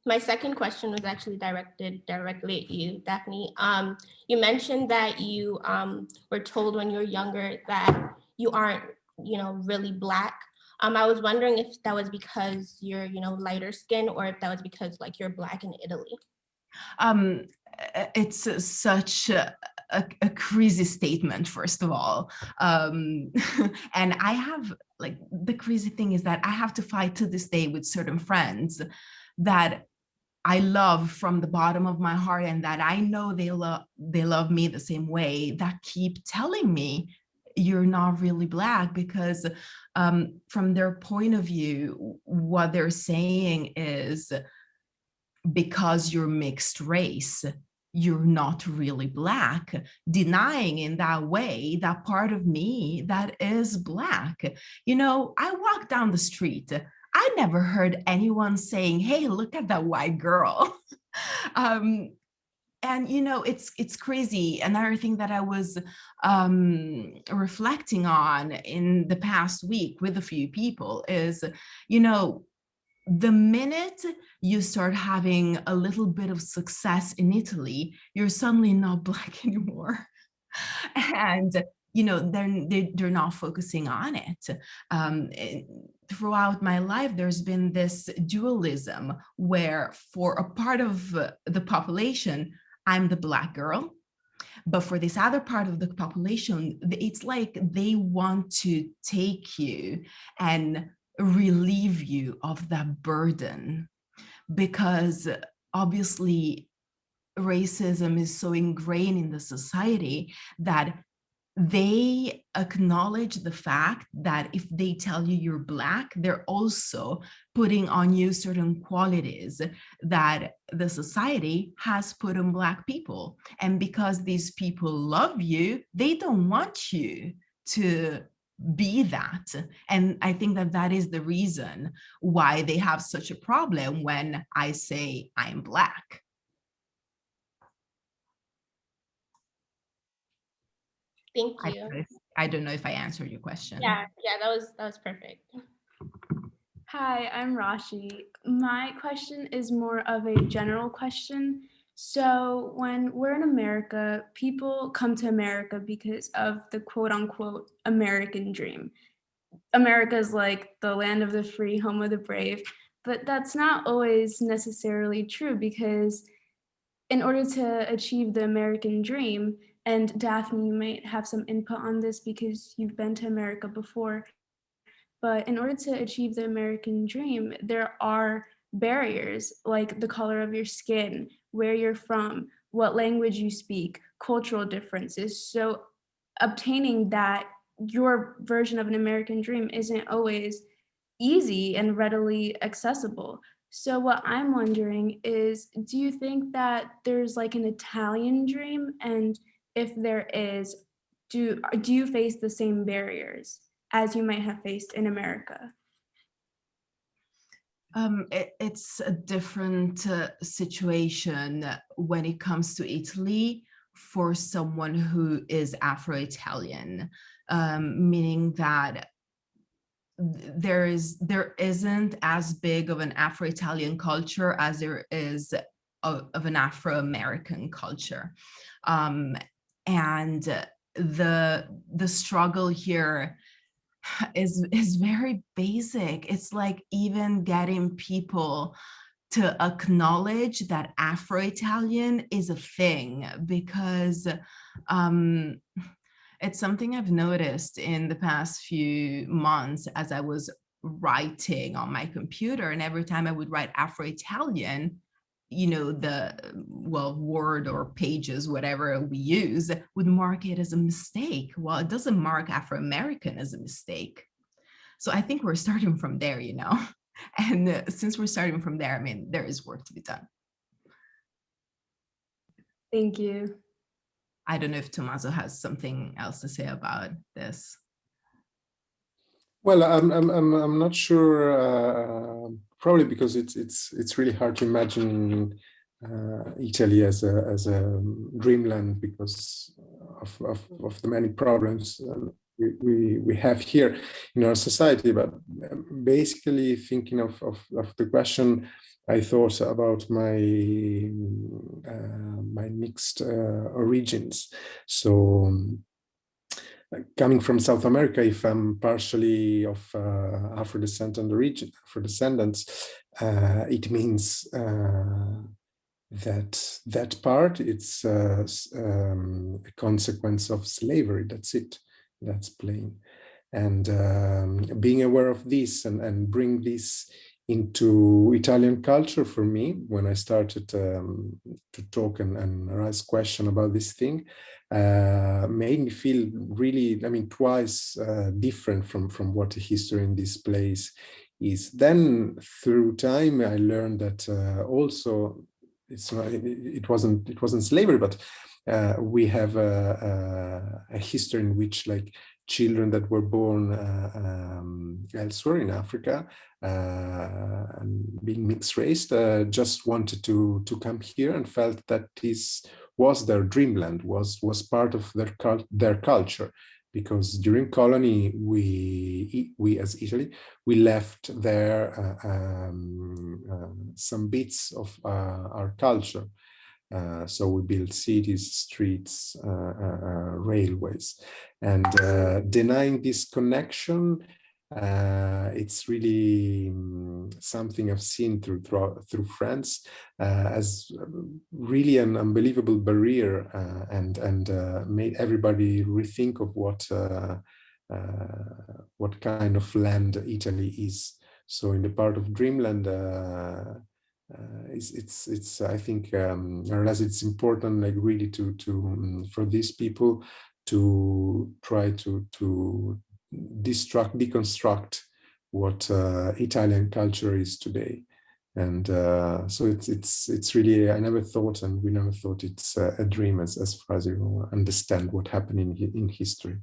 My second question was actually directed directly at you, Daphne. You mentioned that you were told when you were younger that you aren't, really Black. I was wondering if that was because you're, lighter skin, or if that was because like you're Black in Italy. It's such a crazy statement, first of all. And I have, like, the crazy thing is that I have to fight to this day with certain friends that I love from the bottom of my heart, and that I know they love me the same way, that keep telling me you're not really Black, because from their point of view, what they're saying is, because you're mixed race, you're not really Black, denying in that way that part of me that is Black. I walk down the street, I never heard anyone saying, hey, look at that white girl. And it's crazy. Another thing that I was reflecting on in the past week with a few people is, the minute you start having a little bit of success in Italy, you're suddenly not Black anymore. And they're not focusing on it. Throughout my life, there's been this dualism where for a part of the population, I'm the Black girl. But for this other part of the population, it's like they want to take you and relieve you of that burden, because obviously racism is so ingrained in the society that they acknowledge the fact that if they tell you you're Black, they're also putting on you certain qualities that the society has put on Black people. And because these people love you, they don't want you to be that. And I think that that is the reason why they have such a problem when I say I'm Black. Thank you. I don't know if I answered your question. Yeah, that was perfect. Hi, I'm Rashi. My question is more of a general question. So when we're in America, people come to America because of the quote unquote American dream. America is like the land of the free, home of the brave, but that's not always necessarily true, because in order to achieve the American dream, and Daphne, you might have some input on this because you've been to America before, but in order to achieve the American dream, there are barriers like the color of your skin, where you're from, what language you speak, cultural differences. So obtaining that, your version of an American dream, isn't always easy and readily accessible. So what I'm wondering is, do you think that there's like an Italian dream? And if there is, do you face the same barriers as you might have faced in America? It's a different situation when it comes to Italy for someone who is Afro-Italian, meaning that there isn't as big of an Afro-Italian culture as there is of an Afro-American culture. And the struggle here is very basic. It's like even getting people to acknowledge that Afro-Italian is a thing, because it's something I've noticed in the past few months as I was writing on my computer, and every time I would write Afro-Italian, you know, the word or pages, whatever we use, would mark it as a mistake. Well, it doesn't mark Afro-American as a mistake. So I think we're starting from there, you know, and since we're starting from there, I mean, there is work to be done. Thank you. I don't know if Tommaso has something else to say about this. Well, I'm not sure. Probably because it's really hard to imagine Italy as a dreamland because of the many problems we have here in our society. But basically, thinking of the question, I thought about my my mixed origins. So. Coming from South America, if I'm partially of Afro-descendants, it means that part, it's a consequence of slavery. That's it. That's plain. And being aware of this and bring this into Italian culture for me, when I started to talk and ask questions about this thing, made me feel really, I mean, twice different from what the history in this place is. Then through time, I learned that also it's not, it wasn't slavery, but we have a history in which, like, children that were born elsewhere in Africa and being mixed race just wanted to come here and felt that this was their dreamland, was part of their culture, because during colony we as Italy, we left there some bits of our culture. So we built cities, streets, railways, and denying this connection, it's really something I've seen through France as really an unbelievable barrier, and made everybody rethink of what kind of land Italy is. So in the part of dreamland, it's I think I realize it's important, like, really to for these people to try to deconstruct what Italian culture is today. And so it's really, I never thought, and we never thought it's a dream as far as you understand what happened in history.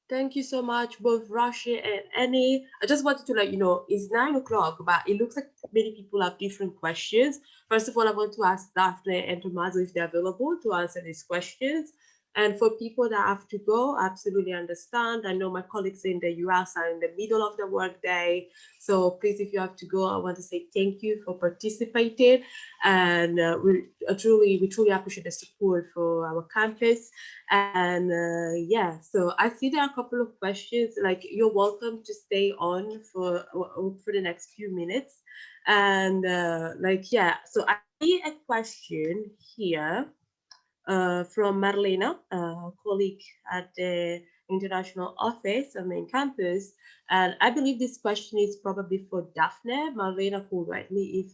Thank you so much, both Rashi and Annie. I just wanted to let you know, it's 9 o'clock, but it looks like many people have different questions. First of all, I want to ask Daphne and Tommaso if they're available to answer these questions. And for people that have to go, I absolutely understand. I know my colleagues in the US are in the middle of the workday. So please, if you have to go, I want to say thank you for participating. And we truly appreciate the support for our campus. And yeah, so I see there are a couple of questions. Like, you're welcome to stay on for the next few minutes. And like, yeah, so I see a question here from Marlena, a colleague at the International Office on main campus. And I believe this question is probably for Daphne. Marlena, correct me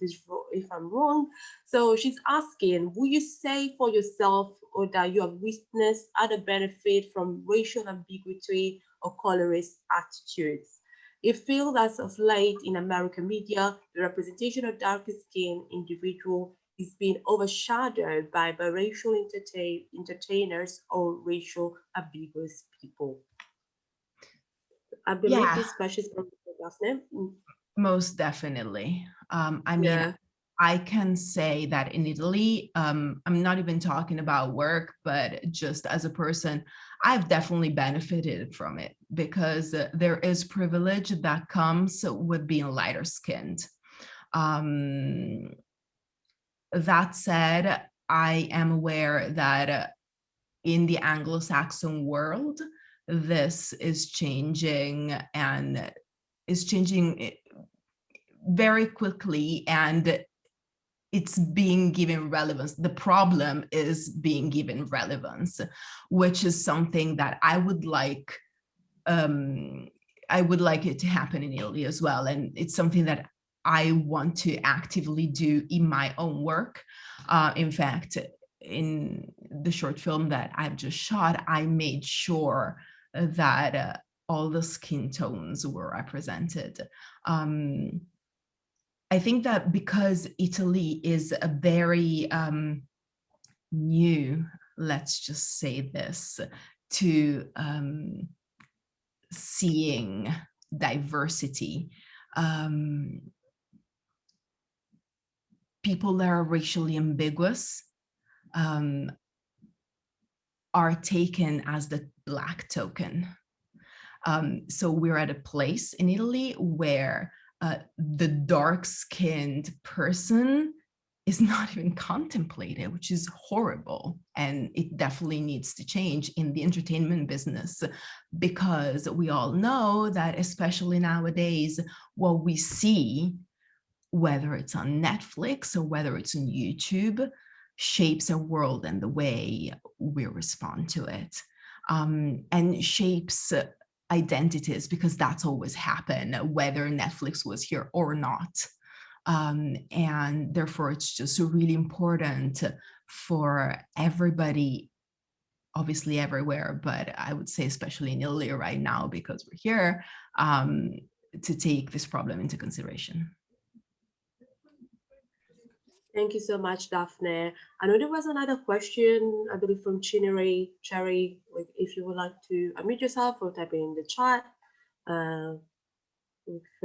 if I'm wrong. So she's asking, will you say for yourself or that you have witnessed other benefit from racial ambiguity or colorist attitudes? It feels as of late in American media, the representation of darker skinned individual is being overshadowed by biracial entertainers or racial ambiguous people. I believe this question is from Daphne. Most definitely. I mean, I can say that in Italy, I'm not even talking about work, but just as a person, I've definitely benefited from it, because there is privilege that comes with being lighter skinned. That said, I am aware that in the Anglo-Saxon world, this is changing and is changing very quickly, and it's being given relevance. The problem is being given relevance, which is something that I would like it to happen in Italy as well. And it's something that I want to actively do in my own work. In fact, in the short film that I've just shot, I made sure that all the skin tones were represented. I think that because Italy is a very new, let's just say this, to seeing diversity, people that are racially ambiguous are taken as the Black token. So we're at a place in Italy where the dark-skinned person is not even contemplated, which is horrible. And it definitely needs to change in the entertainment business, because we all know that, especially nowadays, what we see, whether it's on Netflix or whether it's on YouTube, shapes our world and the way we respond to it, and shapes identities, because that's always happened, whether Netflix was here or not. And therefore, it's just really important for everybody, obviously everywhere, but I would say especially in Italy right now, because we're here, to take this problem into consideration. Thank you so much, Daphne. I know there was another question, I believe from Cherry. Like, if you would like to unmute yourself or type it in the chat for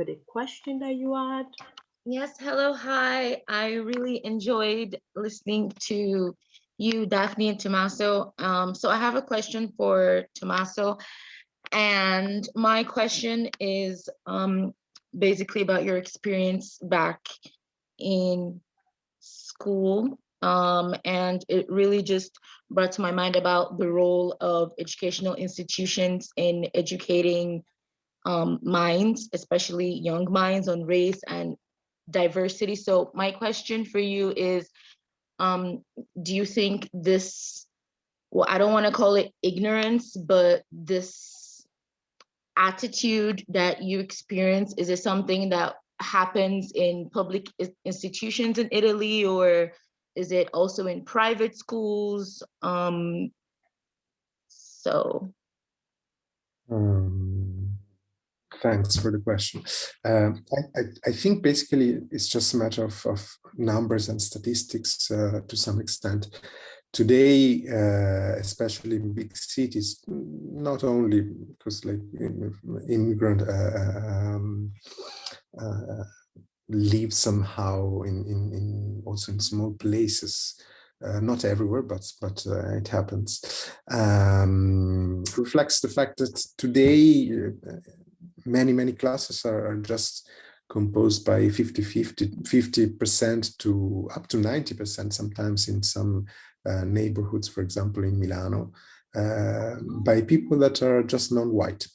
the question that you had. Yes, hello, hi. I really enjoyed listening to you, Daphne and Tommaso. So I have a question for Tommaso, and my question is basically about your experience back in school, and it really just brought to my mind about the role of educational institutions in educating minds, especially young minds, on race and diversity. So my question for you is, do you think this, well, I don't want to call it ignorance, but this attitude that you experience, is it something that happens in public institutions in Italy, or is it also in private schools? Thanks for the question. I think basically it's just a matter of numbers and statistics to some extent. Today, especially in big cities, not only because like immigrant live somehow in also in small places, not everywhere, but it happens. Reflects the fact that today many classes are just composed by 50% to up to 90% sometimes in some neighborhoods, for example in Milano, by people that are just non-white.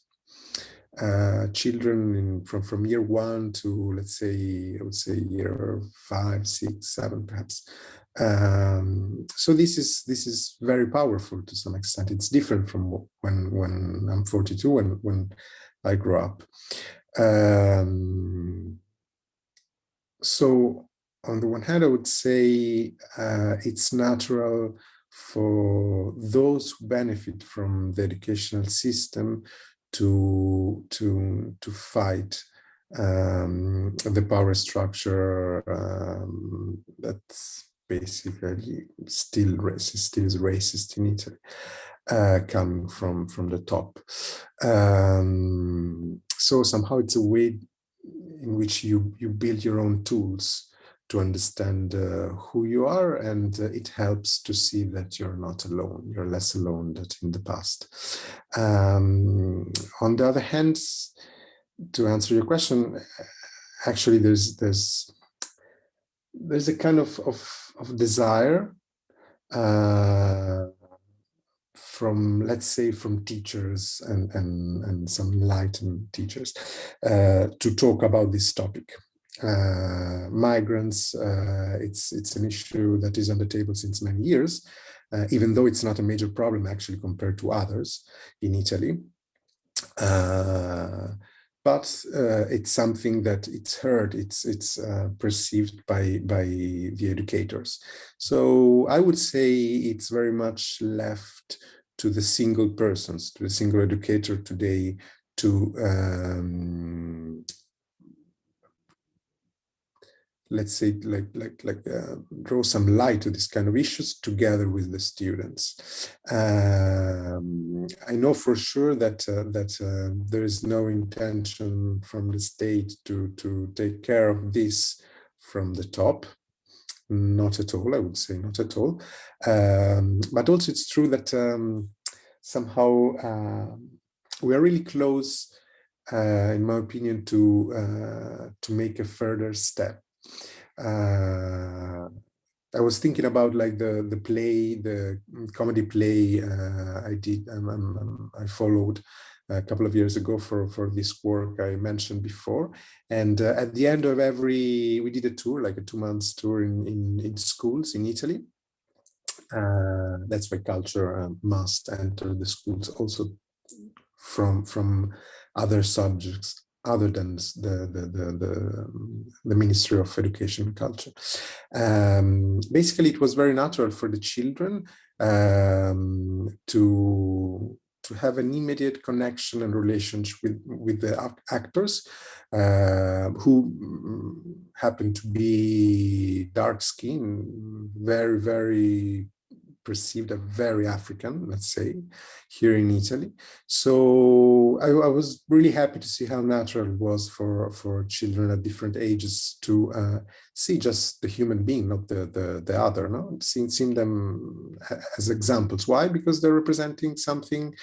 Children from year 1 to, let's say, I would say year 5, 6, 7 perhaps. So this is very powerful to some extent. It's different from when I'm 42, when I grew up. So on the one hand, I would say it's natural for those who benefit from the educational system to fight the power structure that's basically still is racist in Italy, coming from the top. So somehow it's a way in which you build your own tools to understand who you are, and it helps to see that you're not alone. You're less alone than in the past. On the other hand, to answer your question, actually there's a kind of desire from, let's say, from teachers and some enlightened teachers to talk about this topic. Migrants, it's an issue that is on the table since many years, even though it's not a major problem actually compared to others in Italy. But it's something that it's heard, it's perceived by the educators. So I would say it's very much left to the single persons, to the single educator today to let's say, draw some light to this kind of issues together with the students. I know for sure that there is no intention from the state to take care of this from the top. Not at all, I would say, not at all. But also it's true that somehow we are really close, in my opinion, to make a further step. I was thinking about like the play, the comedy play I followed a couple of years ago for this work I mentioned before. And at the end of we did a tour, like a 2 months tour in schools in Italy. That's why culture must enter the schools also from other subjects other than the Ministry of Education and Culture. Basically, it was very natural for the children to have an immediate connection and relationship with the actors who happen to be dark-skinned, very, very perceived as very African, let's say, here in Italy. So I was really happy to see how natural it was for children at different ages to see just the human being, not the other, no? Seeing them as examples. Why? Because they're representing something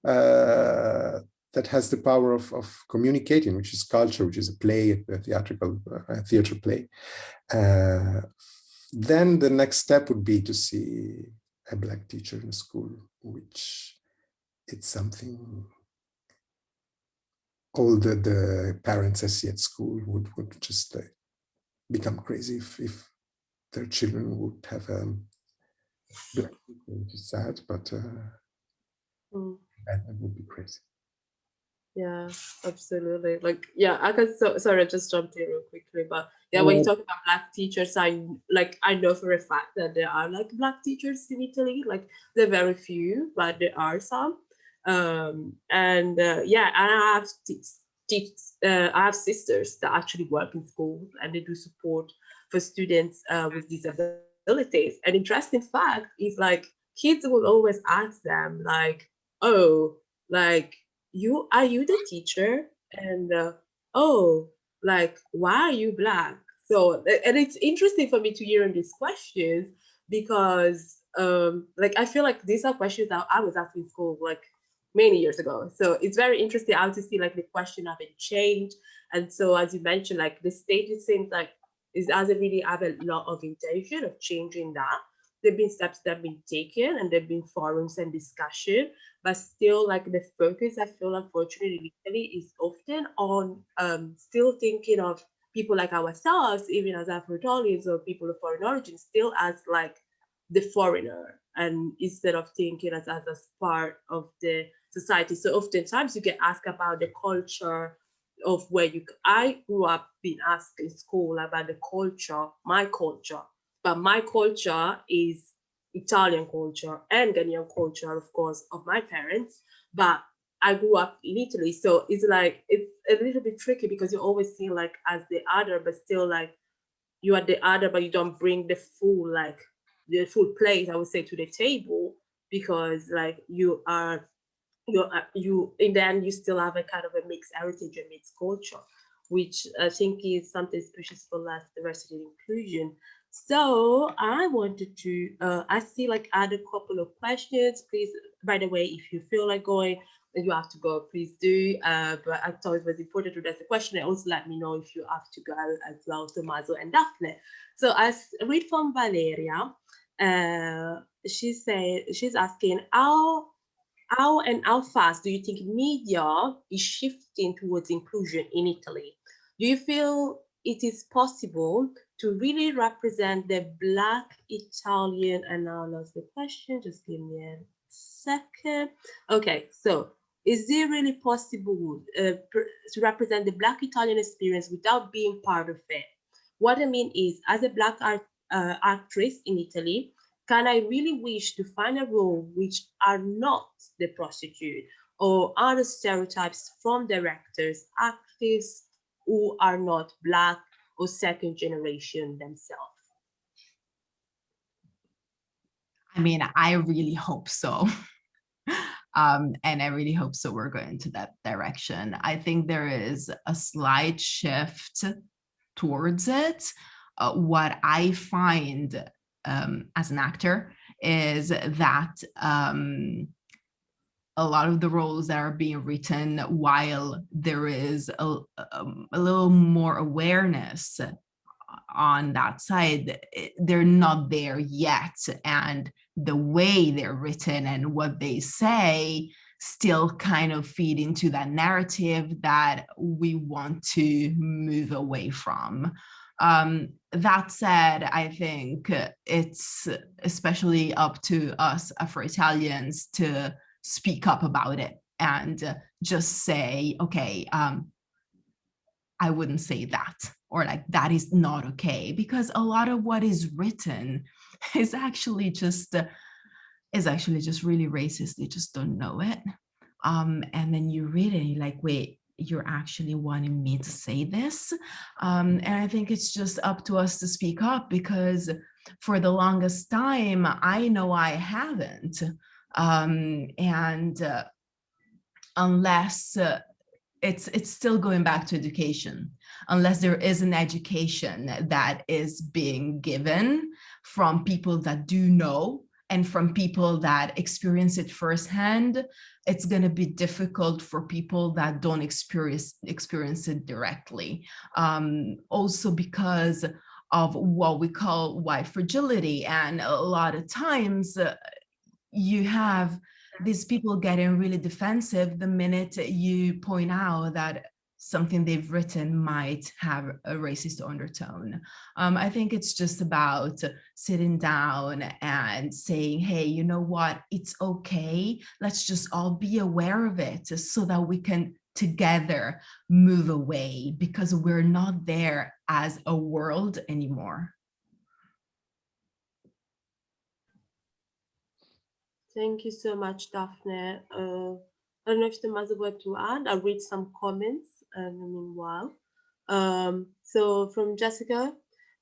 that has the power of communicating, which is culture, which is a play, a theater play. Then the next step would be to see a Black teacher in school, which it's something all the parents I see at school would just become crazy if their children would have a Black teacher, which is sad, but that would be crazy. Yeah, absolutely. Like, yeah, I can. Sorry, I just jumped in real quickly, but yeah, when you talk about Black teachers, I know for a fact that there are like Black teachers in Italy. Like, there are very few, but there are some. Yeah, and I have sisters that actually work in schools and they do support for students with disabilities. An interesting fact is like kids will always ask them like, oh, like, are you the teacher? And oh, like, why are you Black? So, and it's interesting for me to hear these questions because like I feel like these are questions that I was asking in school like many years ago. So it's very interesting how to see like the question having changed. And so as you mentioned, like the state, it seems like it doesn't really have a lot of intention of changing that. There've been steps that have been taken and there've been forums and discussion, but still like the focus I feel unfortunately in Italy is often on still thinking of people like ourselves, even as Afro-Italians or people of foreign origin, still as like the foreigner, and instead of thinking as part of the society. So oftentimes you get asked about the culture of where I grew up being asked in school about the culture, my culture, but my culture is Italian culture and Ghanaian culture, of course, of my parents. But I grew up in Italy, so it's like it's a little bit tricky because you always see like as the other, but still like you are the other, but you don't bring the full plate, I would say, to the table, because like you in the end you still have a kind of a mixed heritage and mixed culture, which I think is something special for diversity and inclusion. So I wanted to I see like add a couple of questions. Please, by the way, if you feel like going and you have to go, please do. But I thought it was important to address the question and also let me know if you have to go as well, Tommaso and Daphne. So I read from Valeria. She's asking how and how fast do you think media is shifting towards inclusion in Italy? Do you feel it is possible to really represent the Black Italian, and now I lost the question, just give me a second. Okay, so is it really possible to represent the Black Italian experience without being part of it? What I mean is, as a Black actress in Italy, can I really wish to find a role which are not the prostitute or other stereotypes from directors, actors who are not Black or second generation themselves? I mean, I really hope so. And I really hope so we're going to that direction. I think there is a slight shift towards it. What I find as an actor is that a lot of the roles that are being written, while there is a little more awareness on that side, they're not there yet. And the way they're written and what they say still kind of feed into that narrative that we want to move away from. That said, I think it's especially up to us Afro-Italians to speak up about it and just say, okay, I wouldn't say that, or like, that is not okay, because a lot of what is written is actually just really racist. They just don't know it. And then you read it and you're like, wait, you're actually wanting me to say this? And I think it's just up to us to speak up, because for the longest time, I know I haven't. Unless it's still going back to education. Unless there is an education that is being given from people that do know and from people that experience it firsthand, it's going to be difficult for people that don't experience it directly. Also because of what we call white fragility. And a lot of times you have these people getting really defensive the minute you point out that something they've written might have a racist undertone. I think it's just about sitting down and saying, hey, you know what, it's okay. Let's just all be aware of it so that we can together move away, because we're not there as a world anymore. Thank you so much, Daphne. I don't know if Tommaso wants to add. I'll read some comments in the meanwhile. So from Jessica,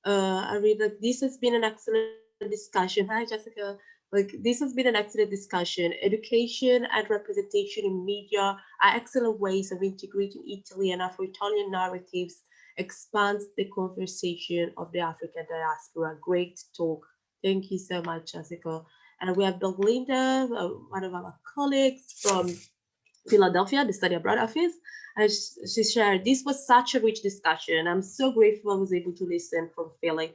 I read that this has been an excellent discussion. Hi, Jessica. Like, this has been an excellent discussion. Education and representation in media are excellent ways of integrating Italy and Afro-Italian narratives, expands the conversation of the African diaspora. Great talk. Thank you so much, Jessica. And we have Belinda, one of our colleagues from Philadelphia, the Study Abroad office. And she shared, this was such a rich discussion. I'm so grateful I was able to listen from Philly.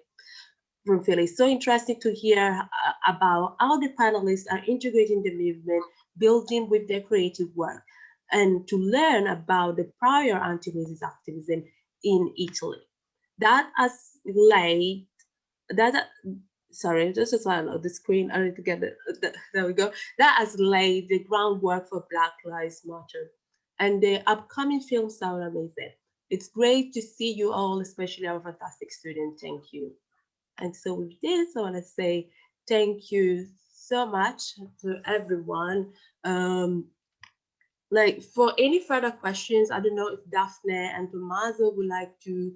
So interesting to hear about how the panelists are integrating the movement, building with their creative work, and to learn about the prior anti-racist activism in Italy. That has laid, sorry, just as I load the screen, I need to get it. There we go. That has laid the groundwork for Black Lives Matter. And the upcoming films sound amazing. It's great to see you all, especially our fantastic students. Thank you. And so with this, I want to say thank you so much to everyone. Like, for any further questions, I don't know if Daphne and Tommaso would like to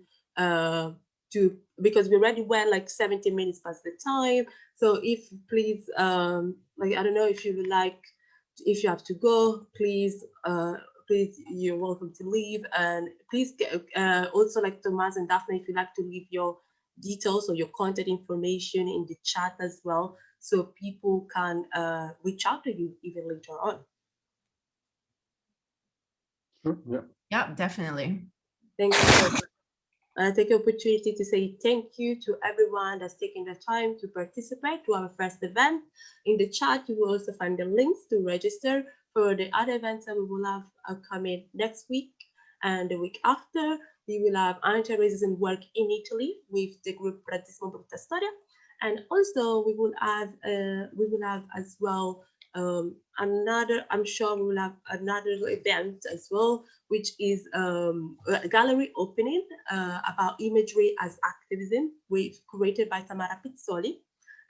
because we already went like 70 minutes past the time. So if please, like, I don't know if you would like, if you have to go, please, please, you're welcome to leave. And please get, also, like Tommaso and Daphne, if you'd like to leave your details or your contact information in the chat as well, so people can reach out to you even later on. Sure, yeah. Yeah, definitely. Thank you so much. I take the opportunity to say thank you to everyone that's taking the time to participate to our first event. In the chat, you will also find the links to register for the other events that we will have coming next week and the week after. We will have anti-racism work in Italy with the group Razzismo Brutta Storia, and also we will have as well I'm sure we will have another event as well, which is a gallery opening about imagery as activism, created by Tamara Pizzoli.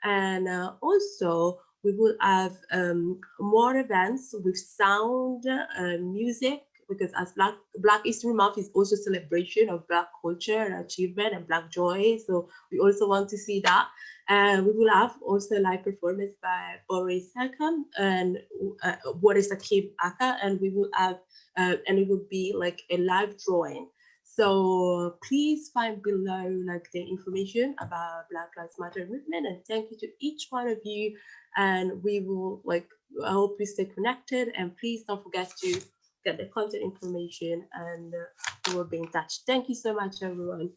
And also we will have more events with sound, music, because as Black History Month is also celebration of Black culture and achievement and Black joy. So we also want to see that. And we will have also live performance by Boris Hakam and Boris Akim Aka, and we will have and it will be like a live drawing. So please find below like the information about Black Lives Matter movement, and thank you to each one of you. And we will I hope we stay connected, and please don't forget to get the content information, and we will be in touch. Thank you so much, everyone.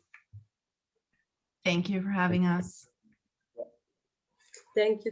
Thank you for having us. Thank you.